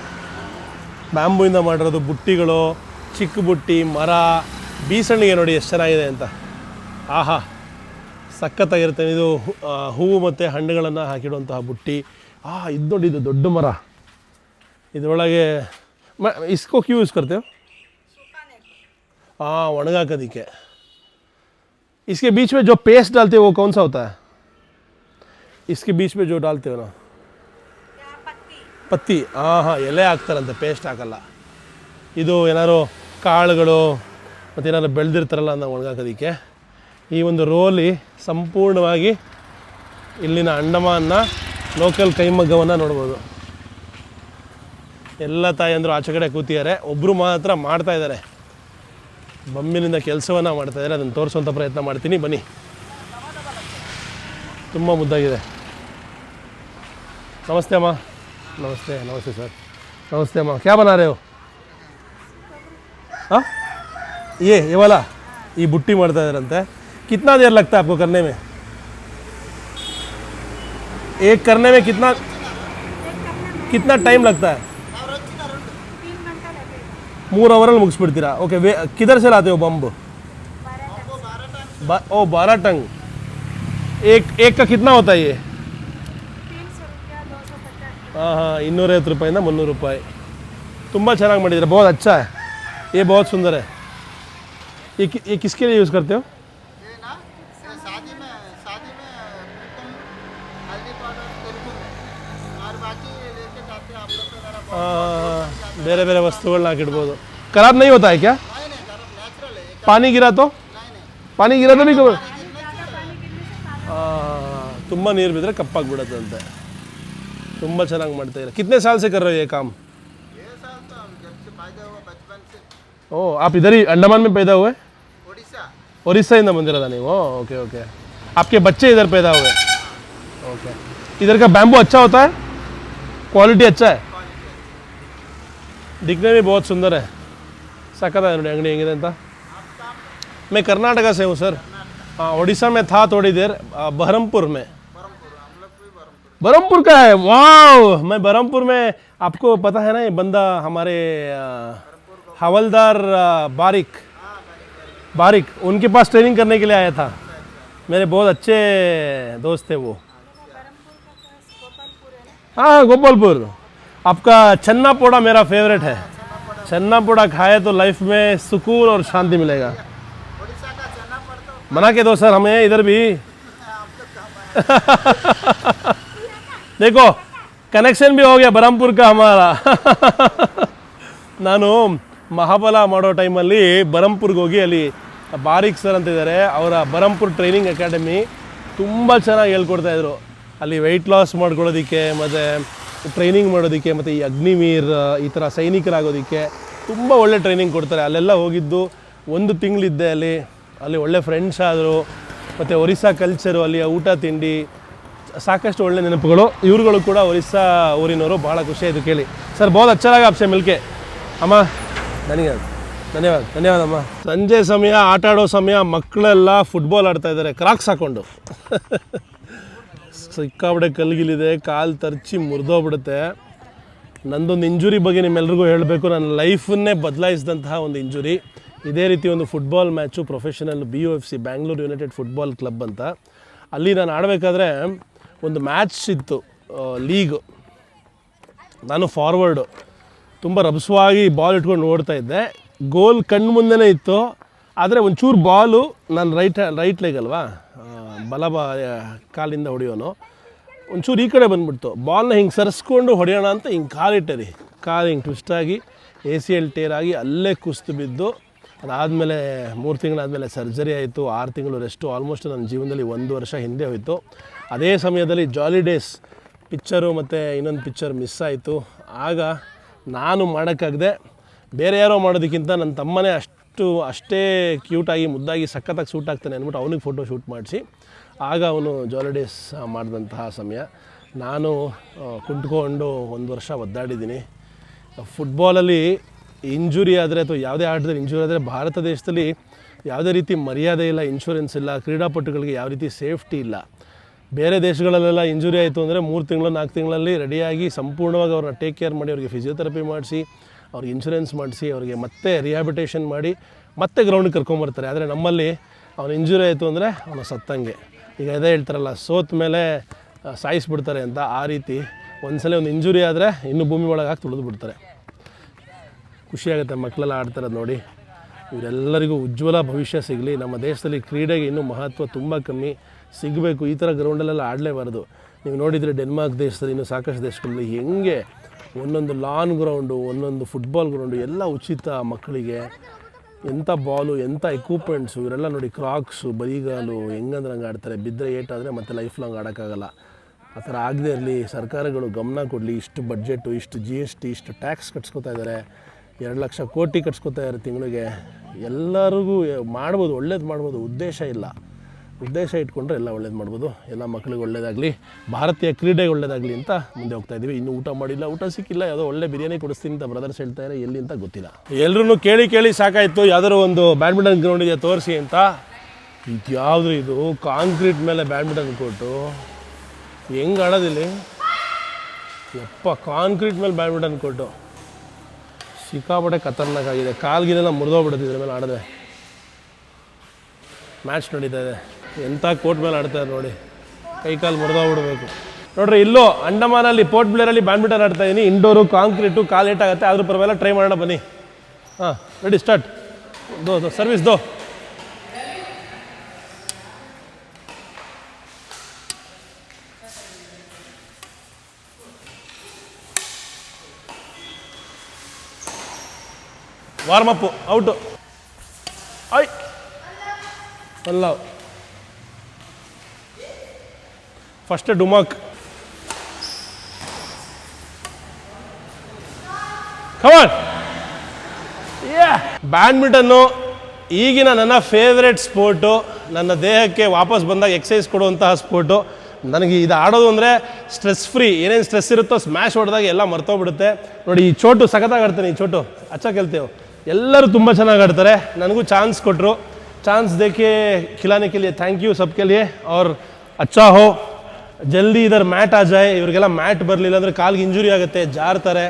S2: ಬ್ಯಾಂಬೂಯಿಂದ ಮಾಡಿರೋದು ಬುಟ್ಟಿಗಳು, ಚಿಕ್ಕ ಬುಟ್ಟಿ, ಮರ, ಬೀಸಣಿಗೆ ನೋಡಿ ಎಷ್ಟು ಚೆನ್ನಾಗಿದೆ ಅಂತ. ಆಹಾ, ಸಖತ್ತಾಗಿರುತ್ತೆ. ಇದು ಹೂವು ಮತ್ತು ಹಣ್ಣುಗಳನ್ನು ಹಾಕಿಡುವಂತಹ ಬುಟ್ಟಿ. ಇದು ನೋಡಿ, ಇದು ದೊಡ್ಡ ಮರ. ಇದರೊಳಗೆ ಇಸ್ಕೋ ಕ್ಯೂ ಯೂಸ್ ಕರ್ತೇವೆ? ಒಣಗಾಕೋದಕ್ಕೆ. इसके बीच में जो पेस्ट डालते हो वो कौन सा होता है? इसके बीच में जो डालते हो ना, ಪತ್ತಿ. ಎಲೆ ಹಾಕ್ತಾರಂತೆ, ಪೇಸ್ಟ್ ಹಾಕಲ್ಲ. ಇದು ಏನಾದ್ರು ಕಾಳುಗಳು, ಮತ್ತೇನಾದ್ರು ಬೆಳೆದಿರ್ತಾರಲ್ಲ ಅಂತ ಒಣಗಾಕೋದಕ್ಕೆ. ಈ ಒಂದು ರೋಲಿ ಸಂಪೂರ್ಣವಾಗಿ ಇಲ್ಲಿನ ಅಂಡಮಾನ್ನ ಲೋಕಲ್ ಕೈಮಗ್ಗವನ್ನು ನೋಡ್ಬೋದು. ಎಲ್ಲ ತಾಯಂದರು ಆಚೆ ಕಡೆ ಕೂತಿದ್ದಾರೆ, ಒಬ್ಬರು ಮಾತ್ರ ಮಾಡ್ತಾ ಇದ್ದಾರೆ, ಬೊಂಬಿನಿಂದ ಕೆಲಸವನ್ನು ಮಾಡ್ತಾಯಿದ್ದಾರೆ. ಅದನ್ನು ತೋರಿಸುವಂಥ ಪ್ರಯತ್ನ ಮಾಡ್ತೀನಿ, ಬನ್ನಿ. ತುಂಬ ಮುದ್ದಾಗಿದೆ. ನಮಸ್ತೆ ಅಮ್ಮ. ನಮಸ್ತೆ. ನಮಸ್ತೆ ಸರ್. नमस्ते अम्मा, क्या बना रहे हो? हाँ ये वाला ये बुट्टी मारता है रहता है. कितना देर लगता है आपको करने में? एक करने में कितना टाइम लगता है? 3 ಅವರಲ್ಲಿ ಮುಗಿಸ್ಬಿಡ್ತೀರಾ? ಓಕೆ. किधर से लाते हो बम्ब? ओ 12 टन. एक का कितना होता है ये? हाँ हाँ, 250 ರೂಪಾಯಿಂದ 300 ರೂಪಾಯಿ. ತುಂಬ ಚೆನ್ನಾಗಿ ಮಾಡಿದ್ದಾರೆ, बहुत अच्छा है, ये बहुत सुंदर है. ये किसके लिए यूज़ करते हो?
S7: ये ना शादी में प्रीतम हल्दी पाउडर तेलुगु में और बाकी लेके जाते हैं आप लोग के तरफ.
S2: हाँ, ಬೇರೆ ಬೇರೆ ವಸ್ತುಗಳನ್ನ ಹಾಕಿಡ್ಬೋದು. खराब नहीं होता है क्या?
S7: नहीं नहीं खराब, नेचुरल है.
S2: पानी गिरा तो?
S7: नहीं
S2: पानी गिरा तो भी ತುಂಬ ನೀರು ಬಿದ್ದರೆ ಕಪ್ಪಾಗಿಬಿಡುತ್ತಂತೆ. ತುಂಬ ಚೆನ್ನಾಗಿ ಮಾಡ್ತಾ ಇದ್ದಾರೆ. कितने साल से कर रहे हो ये काम?
S7: ये साल तो हम जब से पैदा हुआ बचपन से.
S2: ಓ आप इधर ही अंडमान में पैदा हुए?
S7: उड़ीसा.
S2: ಒರಿಸ್ಸಾಯಿಂದ ಬಂದಿರೋದಾ ನೀವು? Okay okay. आपके बच्चे इधर पैदा हुए? ओके. इधर का बैम्बू अच्छा होता है? क्वालिटी अच्छा है? दिखने में बहुत सुंदर है. सखत है ನೋಡಿ ಅಂಗಡಿ ಹೆಂಗಿದೆ ಅಂತ. मैं कर्नाटका से हूँ सर. हाँ, उड़ीसा में था थोड़ी देर, बहरमपुर में. बरहमपुर का है? वाह, मैं बरहमपुर में, आपको पता है ना ये बंदा हमारे हवलदार बारिक, उनके पास ट्रेनिंग करने के लिए आया था. मेरे बहुत अच्छे दोस्त थे वो. हाँ गोपालपुर. आपका छन्ना पोड़ा मेरा फेवरेट है. छन्ना पोड़ा खाए तो लाइफ में सुकून और शांति मिलेगा. बना के दो सर हमें इधर भी. देखो कनेक्शन भी हो गया बरहमपुर का हमारा. ನಾನು ಮಹಾಬಲ ಮಾಡೋ ಟೈಮಲ್ಲಿ ಬರಹಂಪುರ್ಗೆ ಹೋಗಿ ಅಲ್ಲಿ ಬಾರಿಕ್ ಸರ್ ಅಂತ ಇದ್ದಾರೆ, ಅವರ ಬರಹಂಪುರ್ ಟ್ರೈನಿಂಗ್ ಅಕಾಡೆಮಿ ತುಂಬ ಚೆನ್ನಾಗಿ ಹೇಳ್ಕೊಡ್ತಾಯಿದ್ರು. ಅಲ್ಲಿ ವೆಯ್ಟ್ ಲಾಸ್ ಮಾಡ್ಕೊಳ್ಳೋದಕ್ಕೆ ಮತ್ತು ಟ್ರೈನಿಂಗ್ ಮಾಡೋದಕ್ಕೆ ಮತ್ತು ಈ ಅಗ್ನಿವೀರ್ ಈ ಥರ ಸೈನಿಕರಾಗೋದಕ್ಕೆ ತುಂಬ ಒಳ್ಳೆ ಟ್ರೈನಿಂಗ್ ಕೊಡ್ತಾರೆ. ಅಲ್ಲೆಲ್ಲ ಹೋಗಿದ್ದು 1 ತಿಂಗಳಿದ್ದೆ ಅಲ್ಲಿ ಒಳ್ಳೆ ಫ್ರೆಂಡ್ಸ್ ಆದರು. ಮತ್ತು ಒರಿಸ್ಸಾ ಕಲ್ಚರು, ಅಲ್ಲಿಯ ಊಟ ತಿಂಡಿ ಸಾಕಷ್ಟು ಒಳ್ಳೆ ನೆನಪುಗಳು. ಇವ್ರುಗಳು ಕೂಡ ಒರಿಸ್ಸಾ ಊರಿನವರು. ಭಾಳ ಖುಷಿ ಆಯಿತು ಕೇಳಿ. ಸರ್ ಬಹುತ್ ಅಚ್ಚಾ ಲಗಾ ಆಪ್ಸೆ ಮಿಲ್ಕೆ. ಅಮ್ಮ ಧನ್ಯವಾದ ಅಮ್ಮ. ಸಂಜೆ ಸಮಯ, ಆಟ ಆಡೋ ಸಮಯ, ಮಕ್ಕಳೆಲ್ಲ ಫುಟ್ಬಾಲ್ ಆಡ್ತಾ ಇದ್ದಾರೆ ಕ್ರಾಕ್ಸ್ ಹಾಕ್ಕೊಂಡು. ಸಿಕ್ಕಾಬಿಡೆ ಕಲ್ಗಿಲಿದೆ, ಕಾಲು ತರ್ಚಿ ಮುರಿದೋಗ್ಬಿಡುತ್ತೆ. ನಂದೊಂದು ಇಂಜುರಿ ಬಗ್ಗೆ ನಿಮ್ಮೆಲ್ರಿಗೂ ಹೇಳಬೇಕು. ನನ್ನ ಲೈಫನ್ನೇ ಬದಲಾಯಿಸಿದಂತಹ ಒಂದು ಇಂಜುರಿ. ಇದೇ ರೀತಿ ಒಂದು football match, professional BUFC Bangalore United football club ಅಂತ, ಅಲ್ಲಿ ನಾನು ಆಡಬೇಕಾದ್ರೆ ಒಂದು ಮ್ಯಾಚ್ ಇತ್ತು, ಲೀಗ್. ನಾನು ಫಾರ್ವರ್ಡು, ತುಂಬ ರಭಸವಾಗಿ ಬಾಲ್ ಇಟ್ಕೊಂಡು ಓಡ್ತಾ ಇದ್ದೆ. ಗೋಲ್ ಕಣ್ಣು ಮುಂದೆನೇ ಇತ್ತು, ಆದರೆ ಒಂಚೂರು ಬಾಲು ನಾನು ರೈಟ್ ಲೆಗ್ ಅಲ್ವಾ, ಕಾಲಿಂದ ಹೊಡೆಯೋನು, ಒಂಚೂರು ಈ ಕಡೆ ಬಂದುಬಿಡ್ತು. ಬಾಲ್ನ ಹಿಂಗೆ ಸರಿಸ್ಕೊಂಡು ಹೊಡೆಯೋಣ ಅಂತ ಹಿಂಗೆ ಕಾಲಿಟ್ಟೆ ರೀ. ಕಾಲು ಹಿಂಗೆ ಟ್ವಿಸ್ಟಾಗಿ ACL ಟೇರ್ ಆಗಿ ಅಲ್ಲೇ ಕುಸ್ತು ಬಿದ್ದು. ಅದಾದಮೇಲೆ 3 ತಿಂಗಳಾದಮೇಲೆ ಸರ್ಜರಿ ಆಯಿತು. 6 ತಿಂಗಳು ರೆಸ್ಟು. ಆಲ್ಮೋಸ್ಟ್ ನನ್ನ ಜೀವನದಲ್ಲಿ 1 ವರ್ಷ ಹಿಂದೆ ಹೋಯಿತು. ಅದೇ ಸಮಯದಲ್ಲಿ ಜಾಲಿ ಡೇಸ್ ಪಿಕ್ಚರು ಮತ್ತು ಇನ್ನೊಂದು ಪಿಕ್ಚರ್ ಮಿಸ್ ಆಯಿತು. ಆಗ ನಾನು ಮಾಡೋಕ್ಕಾಗದೆ ಬೇರೆ ಯಾರೋ ಮಾಡೋದಕ್ಕಿಂತ ನನ್ನ ತಮ್ಮನೇ ಅಷ್ಟೇ ಕ್ಯೂಟಾಗಿ ಮುದ್ದಾಗಿ ಸಖತ್ತಾಗಿ ಸೂಟ್ ಆಗ್ತಾನೆ ಅಂದ್ಬಿಟ್ಟು ಅವನಿಗೆ ಫೋಟೋ ಶೂಟ್ ಮಾಡಿಸಿ ಆಗ ಅವನು ಜಾಲಿ ಡೇಸ್ ಮಾಡಿದಂತಹ ಸಮಯ. ನಾನು ಕುಂತ್ಕೊಂಡು 1 ವರ್ಷ ಒದ್ದಾಡಿದ್ದೀನಿ. ಫುಟ್ಬಾಲಲ್ಲಿ ಇಂಜುರಿ ಆದರೆ ಅಥವಾ ಯಾವುದೇ ಆಟದಲ್ಲಿ ಇಂಜುರಿ ಆದರೆ ಭಾರತ ದೇಶದಲ್ಲಿ ಯಾವುದೇ ರೀತಿ ಮರ್ಯಾದೆ ಇಲ್ಲ, ಇನ್ಶೂರೆನ್ಸ್ ಇಲ್ಲ, ಕ್ರೀಡಾಪಟುಗಳಿಗೆ ಯಾವ ರೀತಿ ಸೇಫ್ಟಿ ಇಲ್ಲ. ಬೇರೆ ದೇಶಗಳಲ್ಲೆಲ್ಲ ಇಂಜುರಿ ಆಯಿತು ಅಂದರೆ 3 ತಿಂಗಳು 4 ತಿಂಗಳಲ್ಲಿ ರೆಡಿಯಾಗಿ ಸಂಪೂರ್ಣವಾಗಿ ಅವ್ರನ್ನ ಟೇಕ್ ಕೇರ್ ಮಾಡಿ, ಅವ್ರಿಗೆ ಫಿಸಿಯೋಥೆರಪಿ ಮಾಡಿಸಿ, ಅವ್ರಿಗೆ ಇನ್ಶೂರೆನ್ಸ್ ಮಾಡಿಸಿ, ಅವ್ರಿಗೆ ಮತ್ತೆ ರಿಹ್ಯಾಬಿಟೇಷನ್ ಮಾಡಿ ಮತ್ತೆ ಗ್ರೌಂಡಿಗೆ ಕರ್ಕೊಂಬರ್ತಾರೆ. ಆದರೆ ನಮ್ಮಲ್ಲಿ ಅವನು ಇಂಜುರಿ ಆಯಿತು ಅಂದರೆ ಅವನು ಸತ್ತಂಗೆ. ಈಗ ಇದೇ ಹೇಳ್ತಾರಲ್ಲ, ಸೋತ ಮೇಲೆ ಸಾಯಿಸ್ಬಿಡ್ತಾರೆ ಅಂತ. ಆ ರೀತಿ ಒಂದ್ಸಲ ಒಂದು ಇಂಜುರಿ ಆದರೆ ಇನ್ನೂ ಭೂಮಿ ಒಳಗೆ ಹಾಕಿ ತುಳಿದು ಬಿಡ್ತಾರೆ. ಖುಷಿಯಾಗುತ್ತೆ ಮಕ್ಕಳೆಲ್ಲ ಆಡ್ತಾರದು ನೋಡಿ. ಇವರೆಲ್ಲರಿಗೂ ಉಜ್ವಲ ಭವಿಷ್ಯ ಸಿಗಲಿ. ನಮ್ಮ ದೇಶದಲ್ಲಿ ಕ್ರೀಡೆಗೆ ಇನ್ನೂ ಮಹತ್ವ ತುಂಬ ಕಮ್ಮಿ, ಸಿಗಬೇಕು. ಈ ಥರ ಗ್ರೌಂಡಲ್ಲೆಲ್ಲ ಆಡಲೇಬಾರ್ದು. ನೀವು ನೋಡಿದರೆ ಡೆನ್ಮಾರ್ಕ್ ದೇಶದಲ್ಲಿ, ಇನ್ನೂ ಸಾಕಷ್ಟು ದೇಶಗಳಲ್ಲಿ ಹೆಂಗೆ ಒಂದೊಂದು ಲಾನ್ ಗ್ರೌಂಡು, ಒಂದೊಂದು ಫುಟ್ಬಾಲ್ ಗ್ರೌಂಡು ಎಲ್ಲ ಉಚಿತ ಮಕ್ಕಳಿಗೆ. ಎಂಥ ಬಾಲು, ಎಂಥ ಎಕ್ವಿಪ್ಮೆಂಟ್ಸು, ಇವರೆಲ್ಲ ನೋಡಿ ಕ್ರಾಕ್ಸು, ಬರಿಗಾಲು, ಹೆಂಗಂದ್ರೆ ಹಂಗೆ ಆಡ್ತಾರೆ. ಬಿದ್ದರೆ ಏಟಾದರೆ ಮತ್ತೆ ಲೈಫ್ ಲಾಂಗ್ ಆಡೋಕ್ಕಾಗಲ್ಲ. ಆ ಥರ ಆಗದೇ ಇರಲಿ, ಸರ್ಕಾರಗಳು ಗಮನ ಕೊಡಲಿ. ಇಷ್ಟು ಬಡ್ಜೆಟು, ಇಷ್ಟು GST, ಇಷ್ಟು ಟ್ಯಾಕ್ಸ್ ಕಟ್ಸ್ಕೊತಾ ಇದ್ದಾರೆ, 2 ಲಕ್ಷ ಕೋಟಿ ಕಟ್ಸ್ಕೊತಾ ಇದ್ದಾರೆ ತಿಂಗಳಿಗೆ. ಎಲ್ಲರಿಗೂ ಮಾಡ್ಬೋದು, ಒಳ್ಳೇದು ಮಾಡ್ಬೋದು. ಉದ್ದೇಶ ಇಟ್ಕೊಂಡ್ರೆ ಎಲ್ಲ ಒಳ್ಳೇದು ಮಾಡ್ಬೋದು. ಎಲ್ಲ ಮಕ್ಕಳಿಗೆ ಒಳ್ಳೇದಾಗಲಿ, ಭಾರತೀಯ ಕ್ರೀಡೆಗೆ ಒಳ್ಳೇದಾಗಲಿ ಅಂತ ಮುಂದೆ ಹೋಗ್ತಾ ಇದ್ದೀವಿ. ಇನ್ನೂ ಊಟ ಮಾಡಿಲ್ಲ, ಊಟ ಸಿಕ್ಕಿಲ್ಲ. ಯಾವುದೋ ಒಳ್ಳೆ ಬಿರಿಯಾನಿ ಕೊಡಿಸ್ತೀನಿ ಅಂತ ಬ್ರದರ್ಸ್ ಹೇಳ್ತಾರೆ, ಎಲ್ಲಿ ಅಂತ ಗೊತ್ತಿಲ್ಲ. ಎಲ್ಲರೂ ಕೇಳಿ ಸಾಕಾಯಿತು, ಯಾವ್ದಾದ್ರು ಒಂದು ಬ್ಯಾಡ್ಮಿಂಟನ್ ಗ್ರೌಂಡ್ ಇದೆ ತೋರಿಸಿ ಅಂತ. ಇದು ಯಾವುದು ಇದು ಕಾಂಕ್ರೀಟ್ ಮೇಲೆ ಬ್ಯಾಡ್ಮಿಂಟನ್ ಕೋರ್ಟು, ಹೆಂಗೆ ಆಡೋದಿಲ್ಲ ಯಪ್ಪ. ಕಾಂಕ್ರೀಟ್ ಮೇಲೆ ಬ್ಯಾಡ್ಮಿಂಟನ್ ಕೋರ್ಟು ಸಿಕ್ಕಾಪಟ್ಟೆ ಖತರ್ನಾಕಾಗಿದೆ. ಕಾಲ್ಗಿಲೆಲ್ಲ ಮುರಿದೋಗ್ಬಿಡುತ್ತೆ ಇದ್ರ ಮೇಲೆ ಆಡಿದ್ರೆ. ಮ್ಯಾಚ್ ನಡೀತಾ ಇದೆ, ಎಂಥ ಕೋರ್ಟ್ ಮೇಲೆ ಆಡ್ತಾರೆ ನೋಡಿ, ಕೈ ಕಾಲು ಮುರಿದೋಗ್ಬಿಡ್ಬೇಕು ನೋಡ್ರಿ. ಇಲ್ಲೋ ಅಂಡಮಾನಲ್ಲಿ ಪೋರ್ಟ್ ಬ್ಲೇರಲ್ಲಿ ಬ್ಯಾಡ್ಮಿಂಟನ್ ಆಡ್ತಾ ಇದ್ದೀನಿ. ಇಂಡೋರು, ಕಾಂಕ್ರೀಟು, ಕಾಲು ಏಟಾಗುತ್ತೆ, ಆದರೂ ಪರವಾಗಿಲ್ಲ, ಟ್ರೈ ಮಾಡೋಣ ಬನ್ನಿ. ಹಾಂ, ರೆಡಿ, ಸ್ಟಾರ್ಟ್. ದೋ ಸರ್ವಿಸ್ ದೋ. Warm Appu, out. ಐ ಅಲ್ಲ, ಫಸ್ಟ್ ಡುಮಾಕ್. ಕಮಾನ್. ಬ್ಯಾಡ್ಮಿಂಟನ್ನು ಈಗಿನ ನನ್ನ ಫೇವ್ರೆಟ್ ಸ್ಪೋರ್ಟು. ನನ್ನ ದೇಹಕ್ಕೆ ವಾಪಸ್ ಬಂದಾಗ ಎಕ್ಸಸೈಸ್ ಕೊಡುವಂತಹ ಸ್ಪೋರ್ಟು. ನನಗೆ ಇದು ಆಡೋದು ಅಂದರೆ ಸ್ಟ್ರೆಸ್ ಫ್ರೀ. ಏನೇನು ಸ್ಟ್ರೆಸ್ ಇರುತ್ತೋ ಸ್ಮ್ಯಾಶ್ ಹೊಡೆದಾಗ ಎಲ್ಲ ಮರ್ತೋಗ್ಬಿಡುತ್ತೆ. ನೋಡಿ, ಈ ಚೋಟು ಸಖತ್ತಾಗಿ ಆಡ್ತಾನೆ. ಈ ಚೋಟು ಅಚ್ಚ ಕೇಳ್ತೇವೆ. ಎಲ್ಲರೂ ತುಂಬ ಚೆನ್ನಾಗಿ ಆಡ್ತಾರೆ. ನನಗೂ ಚಾನ್ಸ್ ಕೊಟ್ಟರು. चांस देके खिलाने के लिए थैंक यू सबके लिए. और अच्छा हो, जल्दी इधर मैट आ जाए. इवरिಗೆಲ್ಲ ಮ್ಯಾಟ್ ಬರಲಿಲ್ಲ ಅಂದರೆ ಕಾಲಿಗೆ ಇಂಜುರಿ ಆಗುತ್ತೆ, ಜಾರ್ತಾರೆ.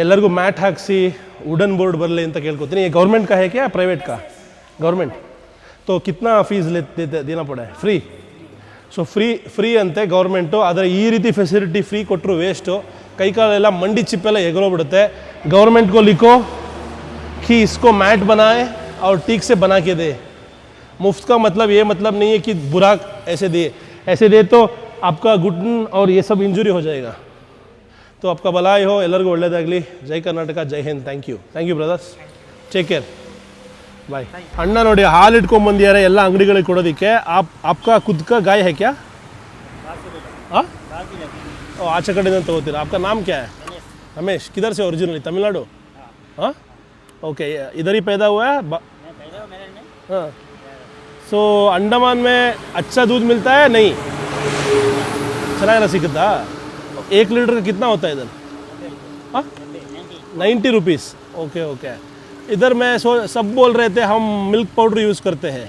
S2: ಎಲ್ಲರಿಗೂ ಮ್ಯಾಟ್ ಹಾಕಿಸಿ ವುಡನ್ ಬೋರ್ಡ್ ಬರಲಿ ಅಂತ ಕೇಳ್ಕೊತೀನಿ. ये गवर्नमेंट का है क्या प्राइवेट का? गवर्नमेंट. तो कितना फीस देना पड़ा है? फ्री. ಸೊ ಫ್ರೀ ಅಂತೆ ಗೌರ್ಮೆಂಟು. ಆದರೆ ಈ ರೀತಿ ಫೆಸಿಲಿಟಿ ಫ್ರೀ ಕೊಟ್ಟರು ವೇಸ್ಟು. ಕೈಕಾಲೆಲ್ಲ ಮಂಡಿ ಚಿಪ್ಪೆಲ್ಲ ಎಗರೋಗ್ಬಿಡುತ್ತೆ. गवर्नमेंट को लिखो कि इसको मैट बनाए और ठीक से बना के दे. मुफ्त का मतलब ये मतलब नहीं है कि बुरा ऐसे दे तो आपका घुटन और ये सब इंजरी हो जाएगा. तो आपका भलाई हो, ಎಲ್ಲರಿಗೂ ಒಳ್ಳೆಯದಾಗಲಿ. ಜೈ ಕರ್ನಾಟಕ, ಜೈ Hind. Thank you brothers. Take care, bye. ಅಣ್ಣ ನೋಡಿ ಹಾಲು ಇಟ್ಕೊಂಡ್ಬಂದಿದ್ದಾರೆ ಎಲ್ಲ ಅಂಗಡಿಗಳಿಗೆ ಕೊಡೋದಕ್ಕೆ. आपका खुद का गाय है क्या? हाँ, ಆಚೆ ಕಡೆಯಿಂದ ತಗೋತೀರಾ. आपका नाम क्या है? रमेश. किधर से ओरिजिनली? तमिलनाडु. हाँ, ओके. इधर ही पैदा हुआ है? हाँ. सो अंडमान में अच्छा दूध मिलता है? नहीं, ಚೆನ್ನಾಗಿಲ್ಲ ಸಿಗುತ್ತಾ? 1 लीटर का कितना होता है इधर? हाँ, 90 रुपीज़. ओके. इधर मैं सब बोल रहे थे हम मिल्क पाउडर यूज़ करते हैं,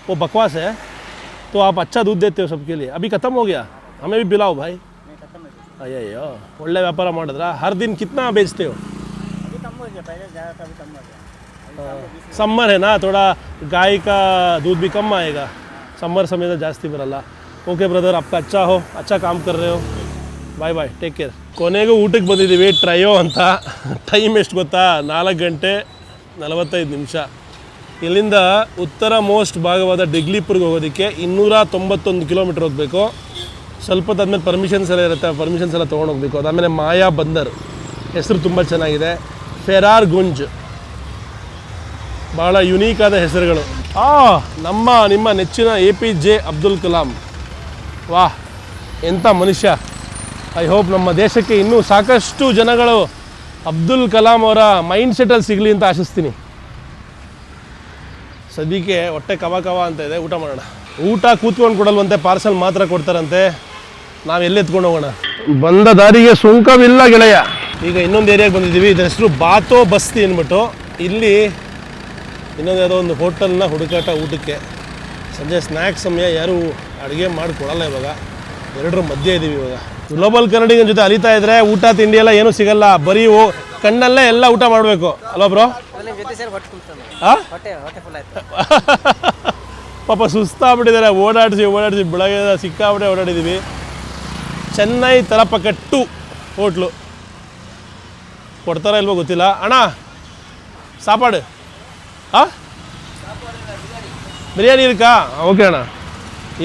S2: वो बकवास है. तो आप अच्छा दूध देते हो सबके लिए. अभी ख़त्म हो गया, हमें भी पिलाओ भाई. अಯ್ಯೋ, ಒಳ್ಳೆ ವ್ಯಾಪಾರ ಮಾಡಿದ್ರಾ? हर दिन कितना बेचते हो? समर है ना, थोड़ा गाय का दूध भी कम आएगा. समर समय में ಜಾಸ್ತಿ ಬರಲ್ಲ. ಓಕೆ ಬ್ರದರ್, आपका अच्छा हो, अच्छा काम कर रहे हो. ಬಾಯ್ ಬಾಯ್, ಟೇಕ್ ಕೇರ್. ಕೊನೆಗೂ ಊಟಕ್ಕೆ ಬಂದಿದ್ದೀವಿ, ಟ್ರಯೋ ಅಂತ. ಟೈಮ್ ಎಷ್ಟು ಗೊತ್ತಾ? 4 ಗಂಟೆ 45 ನಿಮಿಷ. ಇಲ್ಲಿಂದ ಉತ್ತರ ಮೋಸ್ಟ್ ಭಾಗವಾದ ಡಿಗ್ಲಿಪುರ್ಗೆ ಹೋಗೋದಕ್ಕೆ 291 ಕಿಲೋಮೀಟ್ರ್ ಹೋಗಬೇಕು. ಸ್ವಲ್ಪ ಹೊತ್ತಾದ್ಮೇಲೆ ಪರ್ಮಿಷನ್ಸ್ ಎಲ್ಲ ಇರುತ್ತೆ, ಪರ್ಮಿಷನ್ಸ್ ಎಲ್ಲ ತೊಗೊಂಡು ಹೋಗಬೇಕು. ಅದಾದಮೇಲೆ ಮಾಯಾ ಬಂದರ್, ಹೆಸರು ತುಂಬ ಚೆನ್ನಾಗಿದೆ. ಫೆರಾರ್ ಗುಂಜ್, ಭಾಳ ಯುನೀಕ್ ಆದ ಹೆಸರುಗಳು. ನಿಮ್ಮ ನೆಚ್ಚಿನ APJ ಅಬ್ದುಲ್ ಕಲಾಂ. ವಾಹ್, ಎಂಥ ಮನುಷ್ಯ. ಐ ಹೋಪ್ ನಮ್ಮ ದೇಶಕ್ಕೆ ಇನ್ನೂ ಸಾಕಷ್ಟು ಜನಗಳು ಅಬ್ದುಲ್ ಕಲಾಂ ಅವರ ಮೈಂಡ್ ಸೆಟಲ್ಲಿ ಸಿಗಲಿ ಅಂತ ಆಶಿಸ್ತೀನಿ. ಸದ್ಯಕ್ಕೆ ಹೊಟ್ಟೆ ಕವ ಅಂತ ಇದೆ, ಊಟ ಮಾಡೋಣ. ಊಟ ಕೂತ್ಕೊಂಡು ಕೊಡಲ್ವಂತೆ, ಪಾರ್ಸಲ್ ಮಾತ್ರ ಕೊಡ್ತಾರಂತೆ. ನಾವು ಎಲ್ಲಿ ಎತ್ಕೊಂಡು ಹೋಗೋಣ? ಬಂದ ದಾರಿಗೆ ಸುಂಕವಿಲ್ಲ ಗೆಳೆಯ. ಈಗ ಇನ್ನೊಂದು ಏರಿಯಾಗೆ ಬಂದಿದ್ದೀವಿ. ಇದರ ಹೆಸರು ಬಾತೋ ಬಸ್ತಿ ಅಂದ್ಬಿಟ್ಟು. ಇಲ್ಲಿ ಇನ್ನೊಂದು ಯಾವುದೋ ಒಂದು ಹೋಟೆಲ್ನ ಹುಡುಕಾಟ ಊಟಕ್ಕೆ. ಸಂಜೆ ಸ್ನ್ಯಾಕ್ಸ್ ಸಮಯ, ಯಾರೂ ಅಡುಗೆ ಮಾಡಿಕೊಡಲ್ಲ ಇವಾಗ. ಎರಡರ ಮಧ್ಯೆ ಇದ್ದೀವಿ ಇವಾಗ. ಗ್ಲೋಬಲ್ ಕನ್ನಡಿಗನ ಜೊತೆ ಅಲಿತಾ ಇದ್ರೆ ಊಟ ತಿಂಡಿ ಎಲ್ಲ ಏನೂ ಸಿಗಲ್ಲ, ಬರೀ ಕಣ್ಣಲ್ಲೇ ಎಲ್ಲ ಊಟ ಮಾಡಬೇಕು ಅಲ್ವಾ ಬ್ರೋ? ಪಾಪ ಸುಸ್ತಾಗ್ಬಿಟ್ಟಿದ್ದಾರೆ, ಓಡಾಡಿಸಿ ಬೆಳಗ್ಗೆ ಸಿಕ್ಕಾಬಿಟ್ಟೆ ಓಡಾಡಿದ್ದೀವಿ. ಚೆನ್ನೈ ತಲಪಕಟ್ಟು ಹೋಟ್ಲು. ಕೊಡ್ತಾರ ಇಲ್ವೋ ಗೊತ್ತಿಲ್ಲ. ಅಣ್ಣ ಸಾಪಾಡು. ಹಾಂ, ಬಿರಿಯಾನಿ ಇರುಕಾ? ಓಕೆ ಅಣ್ಣ,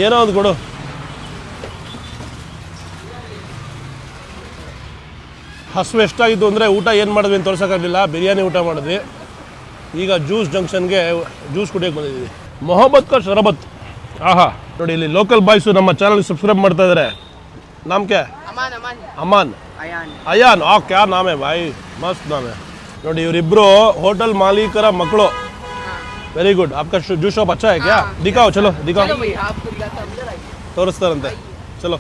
S2: ಏನೋ ಒಂದು ಕೊಡು. ಹಸು ಎಷ್ಟಾಗಿತ್ತು ಅಂದರೆ ಊಟ ಏನು ಮಾಡಿದ್ವಿ ಅಂತ ತೋರ್ಸೋಕ್ಕಾಗಲಿಲ್ಲ. ಬಿರಿಯಾನಿ ಊಟ ಮಾಡಿದ್ವಿ. ಈಗ ಜ್ಯೂಸ್ ಜಂಕ್ಷನ್ಗೆ ಜ್ಯೂಸ್ ಕುಡಿಯೋಕೆ ಬಂದಿದ್ದೀವಿ. ಮೊಹಬ್ಬತ್ ಕಾ ಶರಬತ್. ಆಹಾ ನೋಡಿ, ಇಲ್ಲಿ ಲೋಕಲ್ ಬಾಯ್ಸು ನಮ್ಮ ಚಾನಲ್ಗೆ ಸಬ್ಸ್ಕ್ರೈಬ್ ಮಾಡ್ತಾ ಇದ್ದಾರೆ. ನಾಮ್ ಕ್ಯಾ? ಅಮಾನ್. ಅಯಾನ್. ಕ್ಯಾ ನಾಮ್ ಹೈ ಭಾಯ್, ಮಸ್ತ್ ನಾಮ್ ಹೈ. ನೋಡಿ ಇವರಿಬ್ರು ಹೋಟೆಲ್ ಮಾಲೀಕರ ಮಕ್ಕಳು. Very good. आपका जूस शॉप अच्छा है क्या? दिखाओ, चलो दिखाओ. ತೋರಿಸ್ತಾರಂತೆ, ಚಲೋ.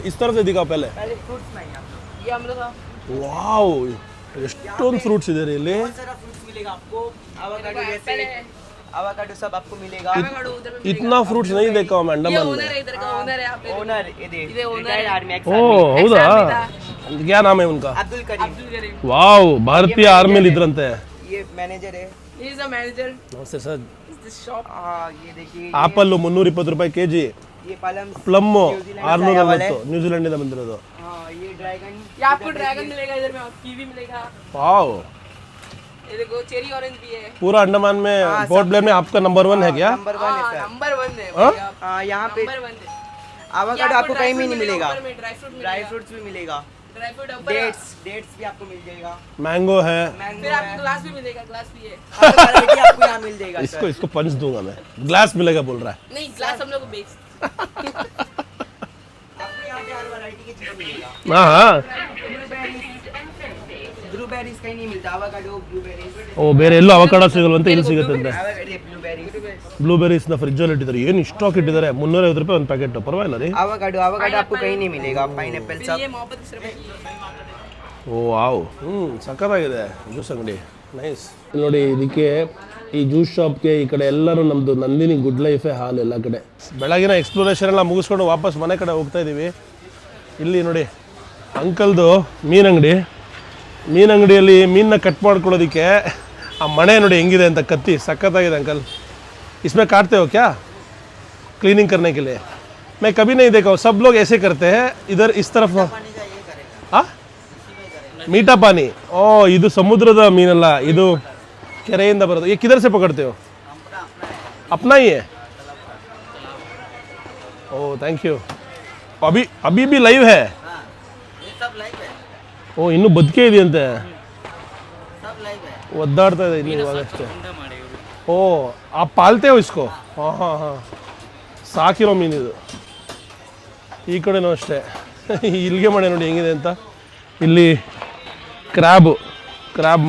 S2: इस तरह से दिखाओ पहले. ವಾವ್, ಎಷ್ಟೊಂದು ಫ್ರೂಟ್ಸ್ ಇದೆ ರೀ ಇಲ್ಲಿ.
S8: आवाकाडो सब आपको मिलेगा.
S2: इतना फ्रूट्स नहीं देखा मैं अंडमान में.
S8: Owner retired army ex.
S2: ಓ ಹೌದಾ? क्या नाम है उनका?
S8: अब्दुल करीम.
S2: ವಾವ್, ಭಾರತೀಯ ಆರ್ಮಿಲಿ ಇದ್ರಂತೆ.
S8: ये मैनेजर है.
S9: He is a manager.
S2: ನಮಸ್ತೆ ಸರ್.
S9: This shop.
S8: ये देखिए
S2: ಆಪಲ್ 320 ರೂಪಾಯಿ ಕೆಜಿ.
S8: ये पलम.
S2: ಪ್ಲಮ್ 650 ನ್ಯೂಜಿಲೆಂಡ್ ಇಂದ ಬಂದಿರೋದು.
S8: ये ड्रैगन.
S9: ये आपको ड्रैगन मिलेगा, इधर में कीवी मिलेगा.
S2: वाओ,
S9: ये देखो चेरी ऑरेंज भी है.
S2: पूरा अंडमान में पोर्ट ब्लेयर में आपका नंबर 1 है क्या?
S8: नंबर 1 है सर.
S9: नंबर 1 है.
S8: यहाँ पे
S9: नंबर 1 है.
S8: आवाकाडो आपको कहीं भी नहीं मिलेगा.
S9: ड्राई फ्रूट
S8: भी मिलेगा.
S9: ड्राई फ्रूट
S8: डेट्स भी आपको मिल जाएगा.
S2: मैंगो है.
S9: फिर आपको ग्लास भी मिलेगा, ग्लास भी है.
S8: आपको यहाँ मिल जाएगा.
S2: इसको पंच दूंगा मैं. ग्लास मिलेगा बोल रहा है.
S9: नहीं, ग्लास हम लोग को बेच.
S8: आपको यहाँ पे हर वैरायटी की चीज मिलेगा.
S2: हाँ,
S8: ब्लूबेरीज कहीं नहीं मिलता. Avocado blueberries.
S2: ಓ ಬೇರೆ ಎಲ್ಲೋ ಅವಕಾಡೋ ಸಿಗಲ್ವಂತೆ, ಇಲ್ಲಿ ಸಿಗುತ್ತಂತೆ.
S8: ब्लूबेरीज.
S2: ಬ್ಲೂಬೆರೀಸ್ ನ ಫ್ರಿಜ್ ಅಲ್ಲಿ ಇಟ್ಟಿದ್ದಾರೆ. ಏನು ಸ್ಟಾಕ್ ಇಟ್ಟಿದ್ದಾರೆ? 350 ರೂಪಾಯಿ ಒಂದು ಪ್ಯಾಕೆಟ್. ಪರವಾಗಿಲ್ಲ ರೀ.
S8: आवाकाडो आपको कहीं नहीं मिलेगा. पाइनएप्पल सब.
S9: ये मोहब्बत की शरबत.
S2: ಓ ವಾವ್, ಸಕ್ಕತ್ತಾಗಿದೆ ಜ್ಯೂಸ್ ಅಂಗಡಿ. ನೈಸ್. ನೋಡಿ, ಇದಕ್ಕೆ ಈ ಜ್ಯೂಸ್ ಶಾಪ್ಗೆ ಈ ಕಡೆ ಎಲ್ಲರೂ ನಮ್ಮದು ನಂದಿನಿ ಗುಡ್ ಲೈಫೇ ಹಾಲು ಎಲ್ಲ ಕಡೆ. ಬೆಳಗಿನ ಎಕ್ಸ್ಪ್ಲೋರೇಷನ್ ಎಲ್ಲ ಮುಗಿಸ್ಕೊಂಡು ವಾಪಸ್ ಮನೆ ಕಡೆ ಹೋಗ್ತಾ ಇದ್ದೀವಿ. ಇಲ್ಲಿ ನೋಡಿ ಅಂಕಲ್ದು ಮೀನಂಗಡಿಯಲ್ಲಿ ಮೀನನ್ನ ಕಟ್ ಮಾಡ್ಕೊಳ್ಳೋದಕ್ಕೆ ಆ ಮಣೆ ನೋಡಿ ಹೆಂಗಿದೆ ಅಂತ, ಕತ್ತಿ ಸಖತ್ತಾಗಿದೆ ಅಂಕಲ್. इसमें काटते हो क्या क्लीनिंग करने के लिए? मैं कभी नहीं देखा हूँ, सब लोग ऐसे करते हैं. इधर इस तरफ मीठा पानी. ओ ಇದು ಸಮುದ್ರದ ಮೀನಲ್ಲ, ಇದು ಕೆರೆಯಿಂದ ಬರೋದು. ये किधर से पकड़ते हो? अपना ही है. ओ थैंक यू. अभी भी लाइव है? ಓ ಇನ್ನೂ ಬದುಕೆ ಇದೆಯಂತೆ. ಒದ್ದಾಡ್ತಾ ಇದೆ ಇನ್ನು ಇವಾಗಷ್ಟೇ. ಓ आप पालते हो इसको? हाँ, ಸಾಕಿರೋ ಮೀನಿದು. ಈ ಕಡೆನೂ ಅಷ್ಟೇ. ಇಲ್ಲಿಗೆ ಮನೆ ನೋಡಿ ಹೆಂಗಿದೆ ಅಂತ. ಇಲ್ಲಿ ಕ್ರ್ಯಾಬ್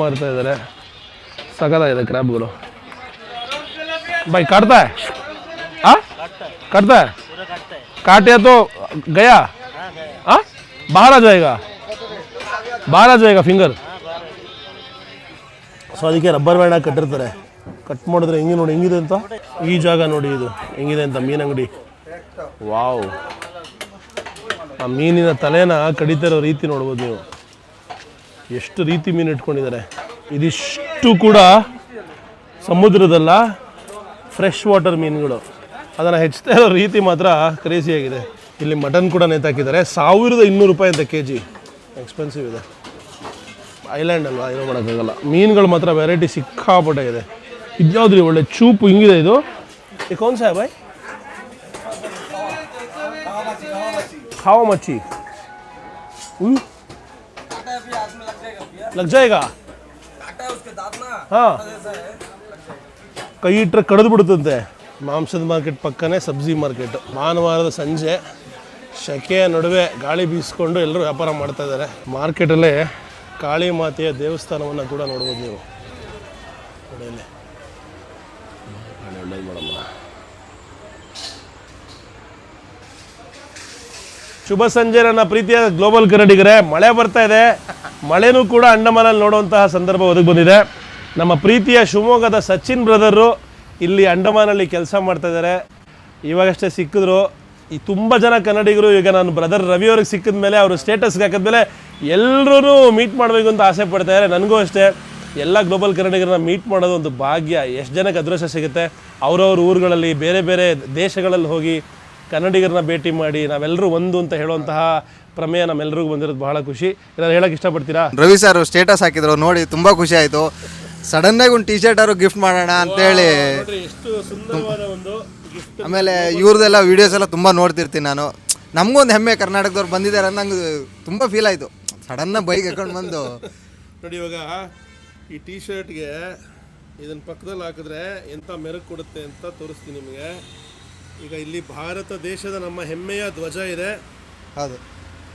S2: ಮಾಡ್ತಾ ಇದ್ದಾರೆ. ಸಕಲಾಗಿದೆ ಕ್ರ್ಯಾಬ್ಗಳು. भाई काटता है? हाँ काटता है? काटे तो गया? हाँ बाहर आ जाएगा फिंगर. ಸೊ ಅದಕ್ಕೆ ರಬ್ಬರ್ ಬ್ಯಾಂಡ್ ಕಟ್ಟಿರ್ತಾರೆ. ಕಟ್ ಮಾಡಿದ್ರೆ ಹೆಂಗೆ ನೋಡಿ ಹೆಂಗಿದೆ ಅಂತ. ಈ ಜಾಗ ನೋಡಿ ಇದು ಹೆಂಗಿದೆ ಅಂತ, ಮೀನಂಗಡಿ. ವಾವ್, ಆ ಮೀನಿನ ತಲೆನ ಕಡಿತಿರೋ ರೀತಿ ನೋಡ್ಬೋದು ನೀವು. ಎಷ್ಟು ರೀತಿ ಮೀನು ಇಟ್ಕೊಂಡಿದ್ದಾರೆ. ಇದಿಷ್ಟು ಕೂಡ ಸಮುದ್ರದಲ್ಲ, ಫ್ರೆಶ್ ವಾಟರ್ ಮೀನುಗಳು. ಅದನ್ನು ಹೆಚ್ಚುತ್ತಾ ಇರೋ ರೀತಿ ಮಾತ್ರ ಕ್ರೇಜಿಯಾಗಿದೆ. ಇಲ್ಲಿ ಮಟನ್ ಕೂಡ ನೇತಾಕಿದ್ದಾರೆ. 1200 ರೂಪಾಯಿ ಅಂತ ಕೆಜಿ. ಎಕ್ಸ್ಪೆನ್ಸಿವ್ ಇದೆ. ಐಲ್ಯಾಂಡ್ ಅಲ್ವಾ, ಏನೋ ಮಾಡೋಕ್ಕಾಗಲ್ಲ. ಮೀನುಗಳು ಮಾತ್ರ ವೆರೈಟಿ ಸಿಕ್ಕಾಪಟ್ಟೆ ಇದೆ. ಇದ್ಯಾವ್ದು ಒಳ್ಳೆ ಚೂಪು ಹಿಂಗಿದೆ ಇದು. ये कौन सा है भाई? खाओ मच्छी. लग जाएगा. हाँ, ಕೈ ಇಟ್ಟರೆ ಕಡಿದು ಬಿಡುತ್ತಂತೆ. ಮಾಂಸದ ಮಾರ್ಕೆಟ್ ಪಕ್ಕನೇ ಸಬ್ಜಿ ಮಾರ್ಕೆಟ್. ಭಾನುವಾರದ ಸಂಜೆ ಶೆಕೆಯ ನಡುವೆ ಗಾಳಿ ಬೀಸ್ಕೊಂಡು ಎಲ್ಲರೂ ವ್ಯಾಪಾರ ಮಾಡ್ತಾ ಇದ್ದಾರೆ. ಮಾರ್ಕೆಟಲ್ಲೇ ಕಾಳಿ ಮಾತೆಯ ದೇವಸ್ಥಾನವನ್ನು ಕೂಡ ನೋಡ್ಬೋದು ನೀವು. ಶುಭ ಸಂಜೆ ನನ್ನ ಪ್ರೀತಿಯ ಗ್ಲೋಬಲ್ ಕನ್ನಡಿಗರೇ. ಮಳೆ ಬರ್ತಾ ಇದೆ. ಮಳೆನೂ ಕೂಡ ಅಂಡಮಾನಲ್ಲಿ ನೋಡುವಂತಹ ಸಂದರ್ಭ ಒದಗಿ ಬಂದಿದೆ. ನಮ್ಮ ಪ್ರೀತಿಯ ಶಿವಮೊಗ್ಗದ ಸಚಿನ್ ಬ್ರದರು ಇಲ್ಲಿ ಅಂಡಮಾನಲ್ಲಿ ಕೆಲಸ ಮಾಡ್ತಾ ಇದ್ದಾರೆ. ಇವಾಗಷ್ಟೇ ಸಿಕ್ಕಿದ್ರು. ಈ ತುಂಬ ಜನ ಕನ್ನಡಿಗರು ಈಗ ನಾನು ಬ್ರದರ್ ರವಿ ಅವ್ರಿಗೆ ಸಿಕ್ಕಿದ ಮೇಲೆ, ಅವರು ಸ್ಟೇಟಸ್ಗೆ ಹಾಕಿದ್ಮೇಲೆ ಎಲ್ಲರೂ ಮೀಟ್ ಮಾಡಬೇಕು ಅಂತ ಆಸೆ ಪಡ್ತಾ ಇದ್ದಾರೆ. ನನಗೂ ಅಷ್ಟೇ. ಎಲ್ಲ ಗ್ಲೋಬಲ್ ಕನ್ನಡಿಗರನ್ನ ಮೀಟ್ ಮಾಡೋದು ಒಂದು ಭಾಗ್ಯ. ಎಷ್ಟು ಜನಕ್ಕೆ ಅದೃಷ್ಟ ಸಿಗುತ್ತೆ. ಅವರವ್ರ ಊರುಗಳಲ್ಲಿ ಬೇರೆ ಬೇರೆ ದೇಶಗಳಲ್ಲಿ ಹೋಗಿ ಕನ್ನಡಿಗರನ್ನ ಭೇಟಿ ಮಾಡಿ ನಾವೆಲ್ಲರೂ ಒಂದು ಅಂತ ಹೇಳುವಂತಹ ಪ್ರಮೇಯ ನಮ್ಮೆಲ್ಲರಿಗೂ ಬಂದಿರೋದು ಬಹಳ ಖುಷಿ. ಏನಾದ್ರು ಹೇಳಕ್ಕೆ ಇಷ್ಟಪಡ್ತೀರಾ?
S10: ರವಿ ಸರ್ ಸ್ಟೇಟಸ್ ಹಾಕಿದ್ರು ನೋಡಿ, ತುಂಬ ಖುಷಿ ಆಯಿತು. ಸಡನ್ನಾಗಿ ಒಂದು ಟಿ ಶರ್ಟ್ ಅವರು ಗಿಫ್ಟ್ ಮಾಡೋಣ ಅಂತೇಳಿ.
S2: ಎಷ್ಟು ಸುಂದರವಾದ ಒಂದು ಗಿಫ್ಟ್.
S10: ಆಮೇಲೆ ಇವ್ರದ್ದೆಲ್ಲ ವೀಡಿಯೋಸ್ ಎಲ್ಲ ತುಂಬ ನೋಡ್ತಿರ್ತೀನಿ ನಾನು. ನಮಗೂ ಒಂದು ಹೆಮ್ಮೆ, ಕರ್ನಾಟಕದವ್ರು ಬಂದಿದ್ದಾರೆ ಅಂತ ನಂಗೆ ತುಂಬ ಫೀಲ್ ಆಯಿತು. ಸಡನ್ನಾಗಿ ಬೈಕ್ ಹಾಕೊಂಡು ಬಂದು
S2: ನೋಡಿ. ಇವಾಗ ಈ ಟೀ ಶರ್ಟ್ಗೆ ಇದನ್ನ ಪಕ್ಕದಲ್ಲಿ ಹಾಕಿದ್ರೆ ಎಂಥ ಮೆರುಗು ಕೊಡುತ್ತೆ ಅಂತ ತೋರಿಸ್ತೀನಿ ನಿಮಗೆ. ಈಗ ಇಲ್ಲಿ ಭಾರತ ದೇಶದ ನಮ್ಮ ಹೆಮ್ಮೆಯ ಧ್ವಜ ಇದೆ,
S10: ಹೌದು.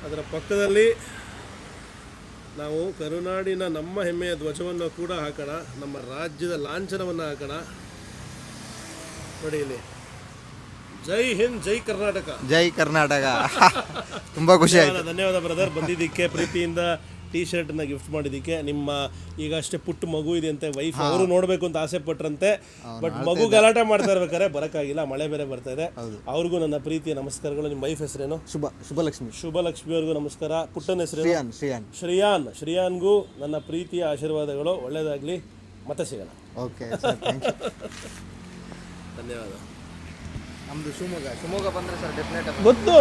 S2: ಅದರ ಪಕ್ಕದಲ್ಲಿ ನಾವು ಕರುನಾಡಿನ ನಮ್ಮ ಹೆಮ್ಮೆಯ ಧ್ವಜವನ್ನು ಕೂಡ ಹಾಕೋಣ, ನಮ್ಮ ರಾಜ್ಯದ ಲಾಂಛನವನ್ನು ಹಾಕೋಣ. ನೋಡಿ ಇಲ್ಲಿ, ಜೈ ಹಿಂದ್ ಜೈ ಕರ್ನಾಟಕ.
S10: ಜೈ ಕರ್ನಾಟಕ. ತುಂಬ ಖುಷಿ ಆಯಿತು.
S2: ಧನ್ಯವಾದ ಬ್ರದರ್, ಬಂದಿದ್ದಕ್ಕೆ ಪ್ರೀತಿಯಿಂದ ಟೀ ಶರ್ಟನ್ನ ಗಿಫ್ಟ್ ಮಾಡಿದ್ದಕ್ಕೆ. ನಿಮ್ಮ ಈಗ ಅಷ್ಟೇ ಪುಟ್ಟ ಮಗು ಇದೆ ಅಂತೆ, ವೈಫ್ ಅವರು ನೋಡಬೇಕು ಅಂತ ಆಸೆ ಪಟ್ರಂತೆ, ಬಟ್ ಮಗು ಗಲಾಟೆ ಮಾಡ್ತಾ ಇರ್ಬೇಕಾದ್ರೆ ಬರೋಕ್ಕಾಗಿಲ್ಲ, ಮಳೆ ಬೇರೆ ಬರ್ತಾ ಇದೆ. ಅವ್ರಿಗೂ ನನ್ನ ಪ್ರೀತಿಯ ನಮಸ್ಕಾರಗಳು. ನಿಮ್ಮ ವೈಫ್ ಹೆಸರೇನು?
S10: ಶುಭಲಕ್ಷ್ಮಿ.
S2: ಶುಭಲಕ್ಷ್ಮಿ ಅವ್ರಿಗೂ ನಮಸ್ಕಾರ. ಪುಟ್ಟನ ಹೆಸರೇನು? ಶ್ರೇಯಾನ್ಗೂ ನನ್ನ ಪ್ರೀತಿಯ ಆಶೀರ್ವಾದಗಳು. ಒಳ್ಳೆಯದಾಗಲಿ, ಮತ್ತೆ ಸಿಗೋಣ.
S10: Okay sir, thank you.
S2: ಧನ್ಯವಾದ.
S10: ನಮ್ಮದು ಶಿವಮೊಗ್ಗ ಬಂದರೆ ಸರ್ ಡೆಫಿನೆಟ್
S2: ಗೊತ್ತು.